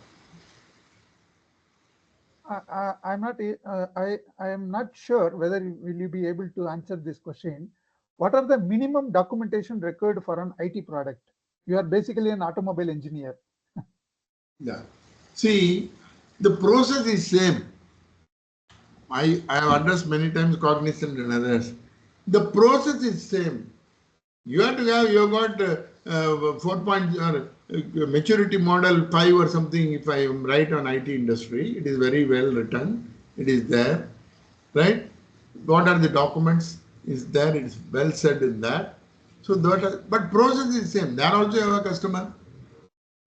I am not sure whether will you be able to answer this question. What are the minimum documentation required for an IT product? You are basically an automobile engineer. Yeah. See, the process is same. I have addressed many times Cognizant and others. The process is same. You have to have, you have got 4 maturity model 5 or something, if I am right on IT industry. It is very well written. It is there, right? What are the documents is there. It is well said in that. So that, but process is same. There also you have a customer.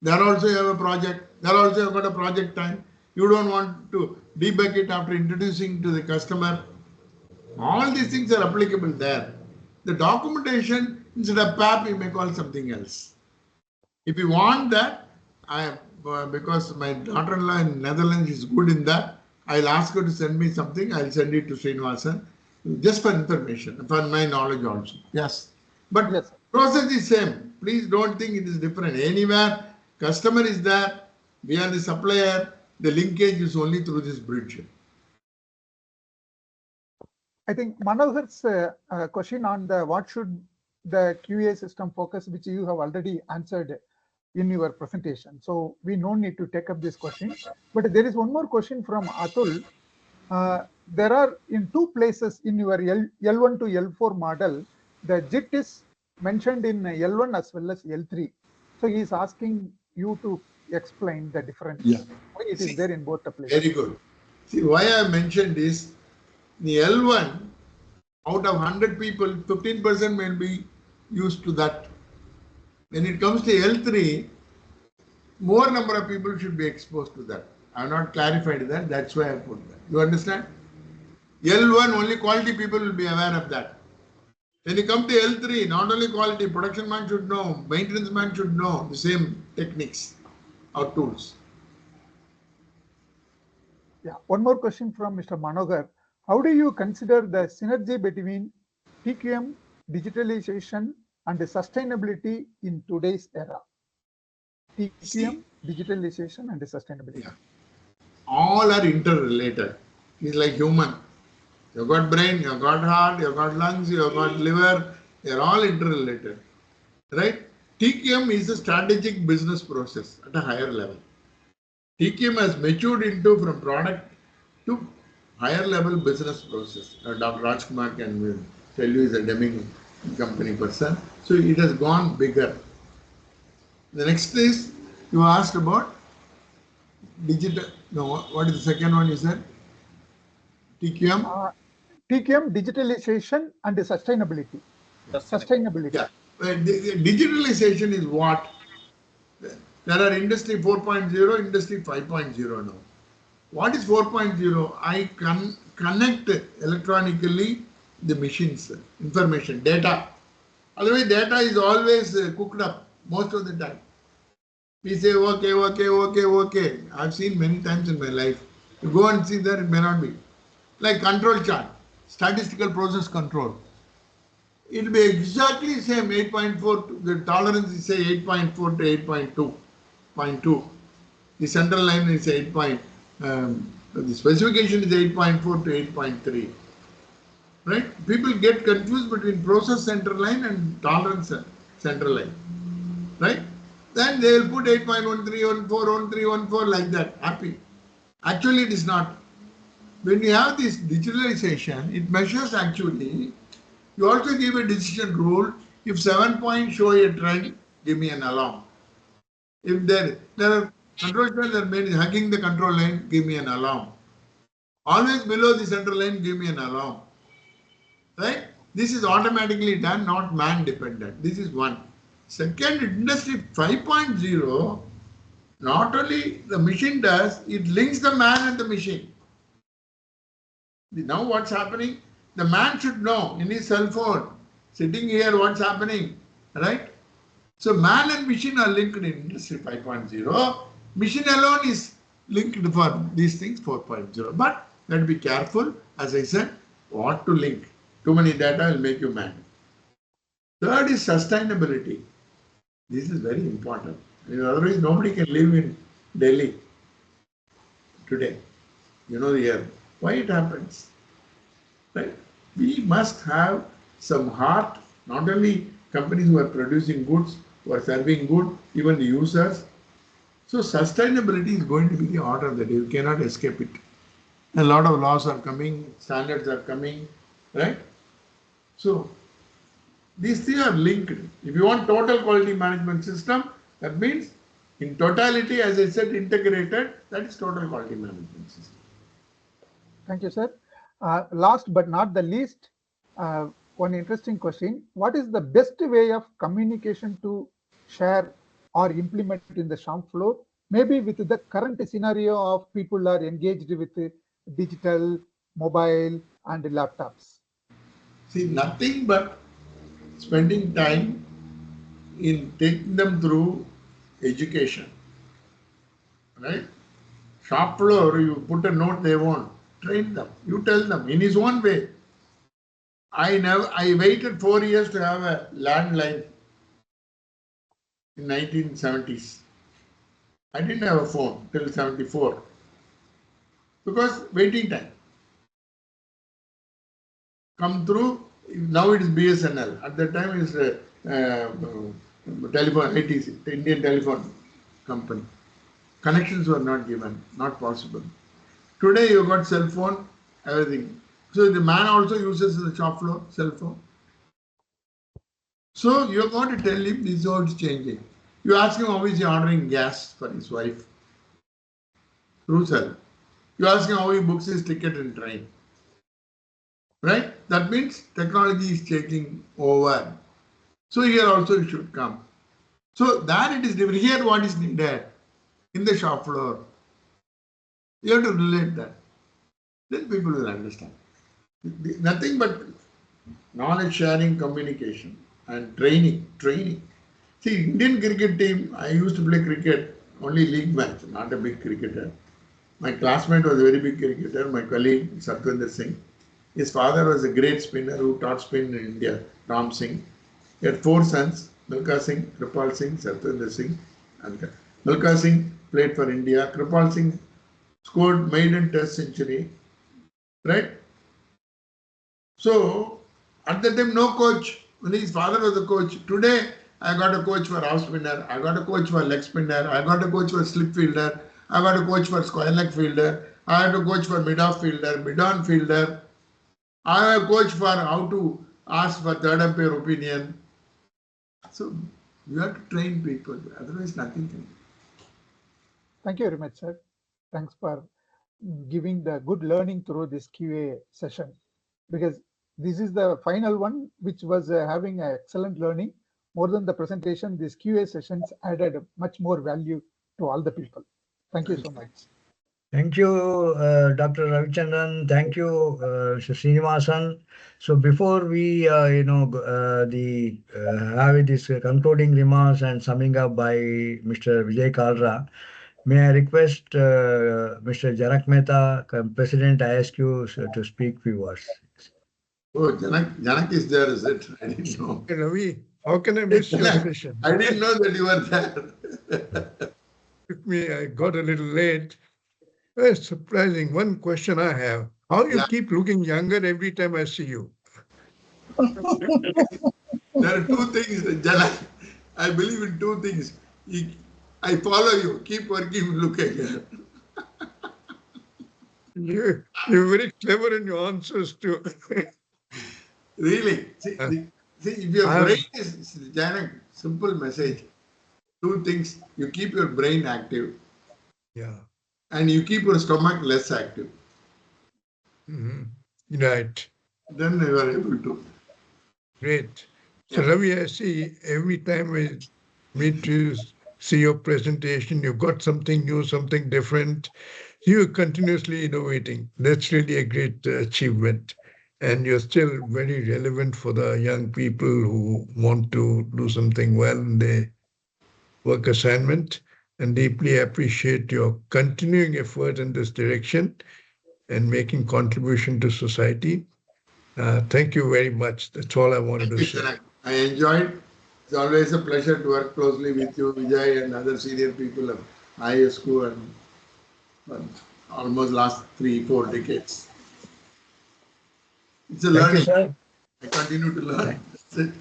There also you have a project. There also you have got a project time. You don't want to debug it after introducing to the customer. All these things are applicable there. The documentation, instead of PAP, you may call something else. If you want that, because my daughter-in-law in Netherlands is good in that, I'll ask her to send me something. I'll send it to Srinivasan, just for information, for my knowledge also. Yes. But Yes. Process is same. Please don't think it is different. Anywhere, customer is there, we are the supplier, the linkage is only through this bridge. I think Manohar's question on the what should the QA system focus, which you have already answered in your presentation. So we no need to take up this question. But there is one more question from Atul. There are in 2 places in your L1 to L4 model, the JIT is mentioned in L1 as well as L3. So he is asking you to explain the difference. Yeah. Why it is there in both the places. Very good. See, why I mentioned is the L1, out of 100 people, 15% may be used to that. When it comes to L3, more number of people should be exposed to that. I have not clarified that. That's why I put that. You understand? L1, only quality people will be aware of that. When you come to L3, not only quality, production man should know, maintenance man should know the same techniques or tools. Yeah, one more question from Mr. Manohar. How do you consider the synergy between TQM, digitalization, and sustainability in today's era? TQM, digitalization, and sustainability. Yeah. All are interrelated. It's like human. You've got brain, you've got heart, you've got lungs, you've got liver. They're all interrelated. Right? TQM is a strategic business process at a higher level. TQM has matured into from product to higher level business process. Dr. Rajkumar can tell you he's a Deming company person. So it has gone bigger. The next is you asked about digital. No, what is the second one you said? TQM? TQM, digitalization and sustainability. Sustainability. Yeah. The digitalization is what? There are industry 4.0, industry 5.0 now. What is 4.0? I can connect electronically the machines, information, data. Otherwise, data is always cooked up most of the time. We say, okay. I've seen many times in my life. You go and see there, it may not be. Like control chart, statistical process control. It will be exactly same 8.4, the tolerance is say 8.4 to 8.2. The central line is 8. The specification is 8.4 to 8.3. right? People get confused between process center line and tolerance center line, right? Then they will put 8.13, 14, 13, 14 like that, happy. Actually, it is not. When you have this digitalization, it measures actually. You also give a decision rule. If 7 points show a trend, give me an alarm. If there are control trends that means hugging the control line, give me an alarm. Always below the center line, give me an alarm. Right? This is automatically done, not man dependent. This is one. Second, industry 5.0, not only the machine does, it links the man and the machine. Now what's happening? The man should know in his cell phone, sitting here, what's happening, right? So man and machine are linked in industry 5.0. Machine alone is linked for these things 4.0. But let be careful, as I said, what to link. Too many data will make you mad. Third is sustainability. This is very important. Otherwise, nobody can live in Delhi today. You know the year. Why it happens? Right? We must have some heart, not only companies who are producing goods, who are serving good, even the users. So sustainability is going to be the order that you cannot escape it. A lot of laws are coming, standards are coming, right? So these three are linked. If you want total quality management system, that means in totality, as I said, integrated, that is total quality management system. Thank you, sir. Last but not the least, one interesting question. What is the best way of communication to share or implement in the shop floor? Maybe with the current scenario of people are engaged with digital, mobile and laptops. See, nothing but spending time in taking them through education, right? Shop floor, you put a note they want, train them, you tell them in his own way. I waited 4 years to have a landline in 1970s. I didn't have a phone till 74 because waiting time. Come through, now it is BSNL. At that time it is telephone, ITC, the Indian Telephone Company. Connections were not given, not possible. Today you got cell phone, everything. So the man also uses the shop floor cell phone. So you're going to tell him this is how it's changing. You ask him how is he ordering gas for his wife through cell. You ask him how he books his ticket in train. Right? That means technology is taking over. So here also it should come. So that it is different. Here what is needed in the shop floor. You have to relate that. Then people will understand. Nothing but knowledge sharing, communication and training. See, Indian cricket team, I used to play cricket, only league match, not a big cricketer. My classmate was a very big cricketer, my colleague Satwinder Singh. His father was a great spinner who taught spin in India, Ram Singh. He had 4 sons, Milkha Singh, Kripal Singh, Satwinder Singh. And Milkha Singh played for India. Kripal Singh scored maiden test century. Right? So, at that time, no coach. Only his father was the coach. Today, I got a coach for off spinner. I got a coach for leg spinner. I got a coach for slip fielder. I got a coach for square leg fielder. I had a coach for mid-off fielder, mid-on fielder. I have a coach for how to ask for third umpire opinion. So, you have to train people. Otherwise, nothing can. Thank you very much, sir. Thanks for giving the good learning through this QA session, because this is the final one, which was having excellent learning. More than the presentation, these QA sessions added much more value to all the people. Thank you so much. Thank you, Dr. Ravichandran. Thank you, Srinivasan. So before we, have this concluding remarks and summing up by Mr. Vijay Kalra, may I request Mr. Janak Mehta, President ISQ, to speak few words. Oh, Janak is there, is it? I didn't know. Hey, Ravi, how can I miss your session? I didn't know that you were there. Took me, I got a little late. Very surprising. One question I have. How you Yeah. keep looking younger every time I see you? There are two things, Jana. I believe in two things. You- I follow you. Keep working, look again. You're very clever in your answers too. Really. See, Uh, see, if your I have, brain is, Jana, simple message. Two things. You keep your brain active yeah. and you keep your stomach less active. Mhm. Right. Then you are able to. Great. So Yeah. Ravi, I see every time I meet you, see your presentation, you've got something new, something different. You're continuously innovating. That's really a great achievement. And you're still very relevant for the young people who want to do something well in their work assignment. And deeply appreciate your continuing effort in this direction and making contribution to society. Thank you very much. That's all I wanted Thank to you, say. Janak. I enjoyed. It's always a pleasure to work closely with you, Vijay, and other senior people of ISQ and almost last 3, 4 decades. It's a Thank you, learning. sir. I continue to learn. Thank That's it.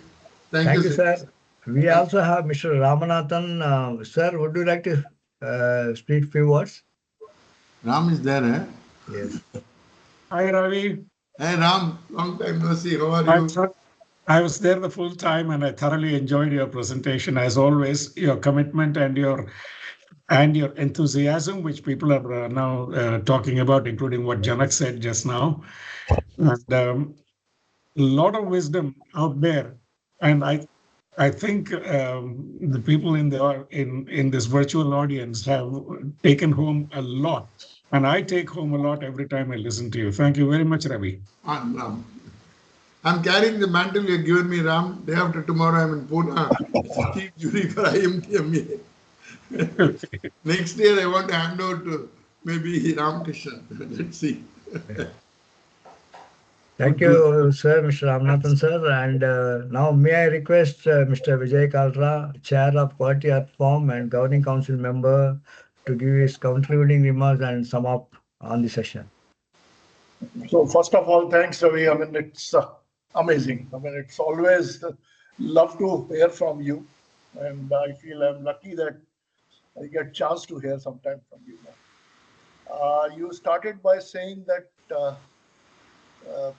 Thank thank you, you, sir. sir. We Thank also have Mr. Ramanathan. Sir, would you like to speak few words? Ram is there, eh? Yes. Hi, Ravi. Hey, Ram, long time no see. How are I, you? thought- I was there the full time and I thoroughly enjoyed your presentation. As always, your commitment and your enthusiasm, which people are now talking about, including what Janak said just now. And a lot of wisdom out there. And I think the people in this virtual audience have taken home a lot. And I take home a lot every time I listen to you. Thank you very much, Ravi. Ram. I'm carrying the mantle you have given me, Ram. Day after tomorrow, I'm in Pune as a chief jury for IMTMA. Next year, I want to hand over to maybe Ram Krishnan. Let's see. Thank Good, good. you, sir, Mr. Ramanathan, sir. And now may I request Mr. Vijay Kalra, Chair of Quality Earth Form and Governing Council member, to give his concluding remarks and sum up on the session. So first of all, thanks, Ravi. I mean, it's amazing. I mean, it's always love to hear from you, and I feel I'm lucky that I get chance to hear sometime from you. You started by saying that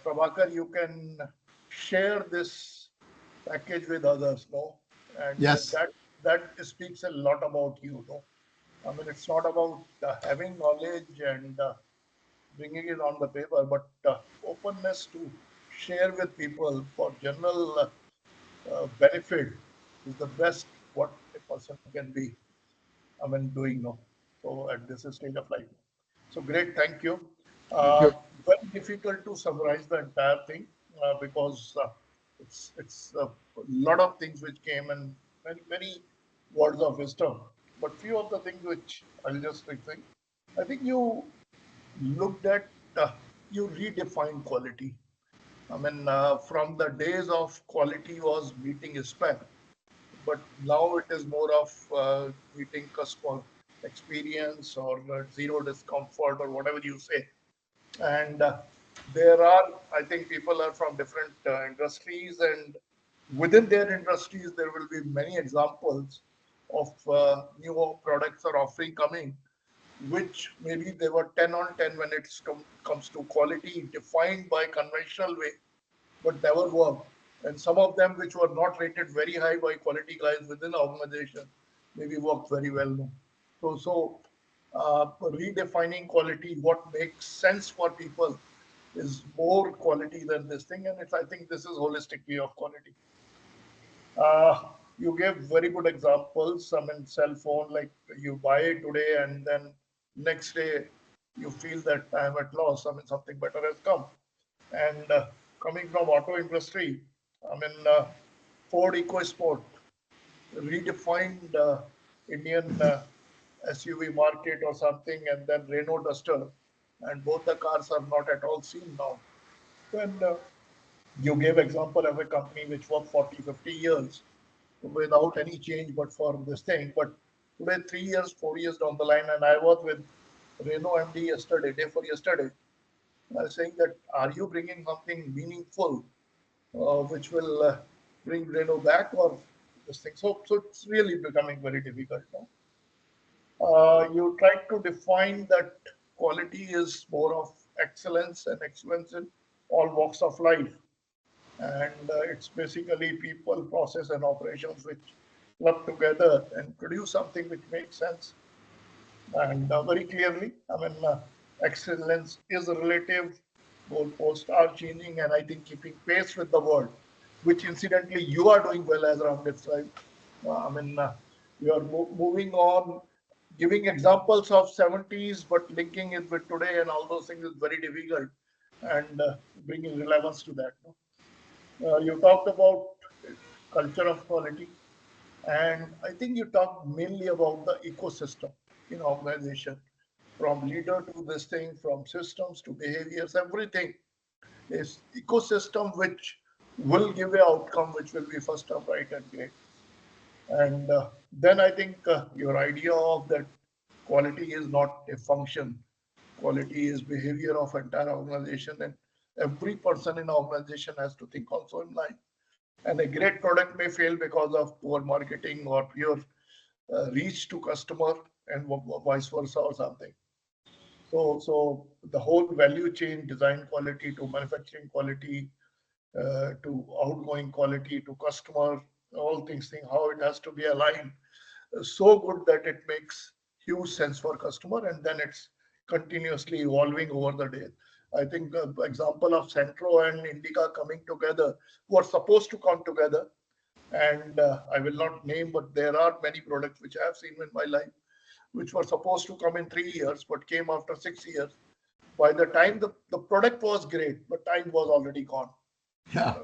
Prabhakar, you can share this package with others, no? And Yes. that speaks a lot about you, no? I mean, it's not about having knowledge and bringing it on the paper, but openness to share with people for general benefit is the best what a person can be. I mean, doing no. So at this stage of life. So great, thank you. Thank you. Very difficult to summarize the entire thing because it's a lot of things which came and many words of wisdom. But few of the things which I'll just think. I think you looked at you redefined quality. I mean, from the days of quality was meeting spec, but now it is more of meeting customer experience or zero discomfort or whatever you say. And there are, I think, people are from different industries, and within their industries, there will be many examples of new products or offering coming which maybe they were 10 on 10 when it comes to quality defined by conventional way, but never worked. And some of them which were not rated very high by quality guys within the organization maybe worked very well now. So redefining quality, what makes sense for people is more quality than this thing. And I think this is holistic view of quality. You gave very good examples. I mean, cell phone, like you buy it today and then next day you feel that I am at loss. I mean, something better has come. And coming from auto industry, I mean, Ford EcoSport redefined Indian SUV market or something, and then Renault Duster, and both the cars are not at all seen now. Then you gave example of a company which worked 40, 50 years without any change but for this thing. But today, 3 years, 4 years down the line, and I was with Renault MD yesterday, day for yesterday, saying that, are you bringing something meaningful, which will bring Reno back or this thing? So it's really becoming very difficult now. You try to define that quality is more of excellence and excellence in all walks of life. And it's basically people, process, and operations which club together and produce something which makes sense. And very clearly, I mean, excellence is relative, goalposts are changing, and I think keeping pace with the world, which incidentally you are doing well, as Ram described. I mean, you are moving on, giving examples of 70s, but linking it with today and all those things is very difficult, and bringing relevance to that. You talked about culture of quality, and I think you talked mainly about the ecosystem in organization, from leader to this thing, from systems to behaviors, everything is ecosystem which will give a outcome which will be first up, right, and great. And then I think your idea of that quality is not a function, quality is behavior of entire organization, and every person in organization has to think also in line. And a great product may fail because of poor marketing or poor reach to customer, and vice versa or something. So the whole value chain, design quality to manufacturing quality, to outgoing quality to customer, all things, how it has to be aligned so good that it makes huge sense for customer, and then it's continuously evolving over the day. I think example of Centro and Indica coming together, who are supposed to come together, and I will not name, but there are many products which I have seen in my life, which were supposed to come in 3 years, but came after 6 years. By the time the product was great, but time was already gone. Yeah.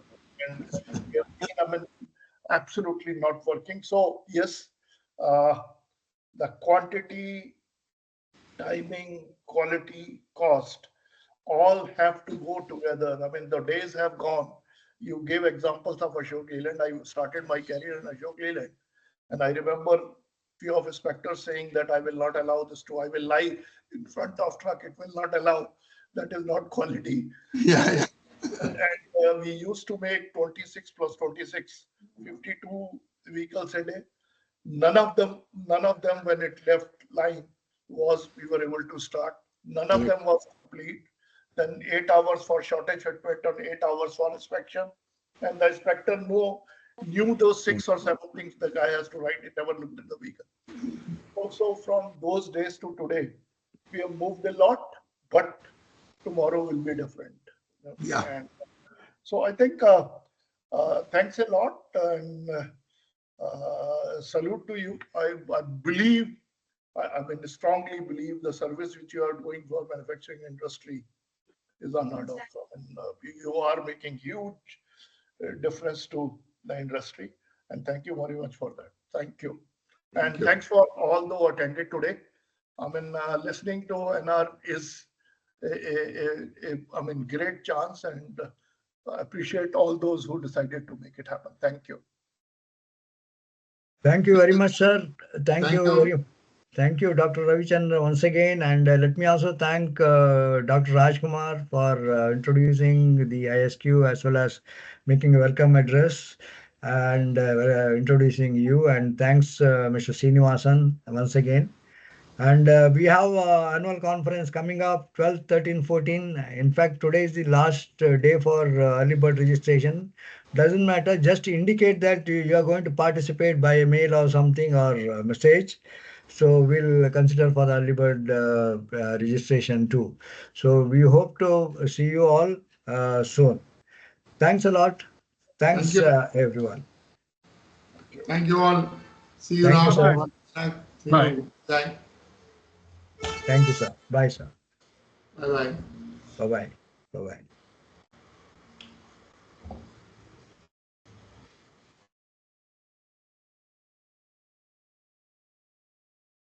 And we have seen, I mean, absolutely not working. So yes, the quantity, timing, quality, cost, all have to go together. I mean, the days have gone. You gave examples of Ashok Leyland. I started my career in Ashok Leyland, and I remember few of inspectors saying that I will not allow this to, I will lie in front of truck, it will not allow. That is not quality. Yeah. And we used to make 26 plus 26, 52 vehicles a day. None of them, when it left line we were able to start. None of them was complete. Then 8 hours for shortage fitment and 8 hours for inspection. And the inspector knew those 6 or 7 things the guy has to write. It never looked at the vehicle. Also, from those days to today, we have moved a lot, but tomorrow will be different. Yeah. And so I think thanks a lot, and salute to you. I believe, I mean, strongly believe the service which you are doing for manufacturing industry is unheard of. And you are making huge difference to the industry. And thank you very much for that. Thank you. And thanks for all who attended today. I mean, listening to NR is I mean, great chance, and I appreciate all those who decided to make it happen. Thank you. Thank you very much, sir. Thank you. Thank you, Dr. Ravichandran, once again. And let me also thank Dr. Rajkumar for introducing the ISQ, as well as making a welcome address and introducing you. And thanks, Mr. Srinivasan, once again. And we have annual conference coming up 12, 13, 14. In fact, today is the last day for early bird registration. Doesn't matter, just indicate that you are going to participate by a mail or something, or message. So we'll consider for the early bird registration too. So we hope to see you all soon. Thanks a lot. Thanks, Thank you. everyone. Thank you all. See you Thank you, sir. around. Bye. Bye. Thank you, sir. Bye, sir. Bye-bye. Bye-bye. Bye-bye.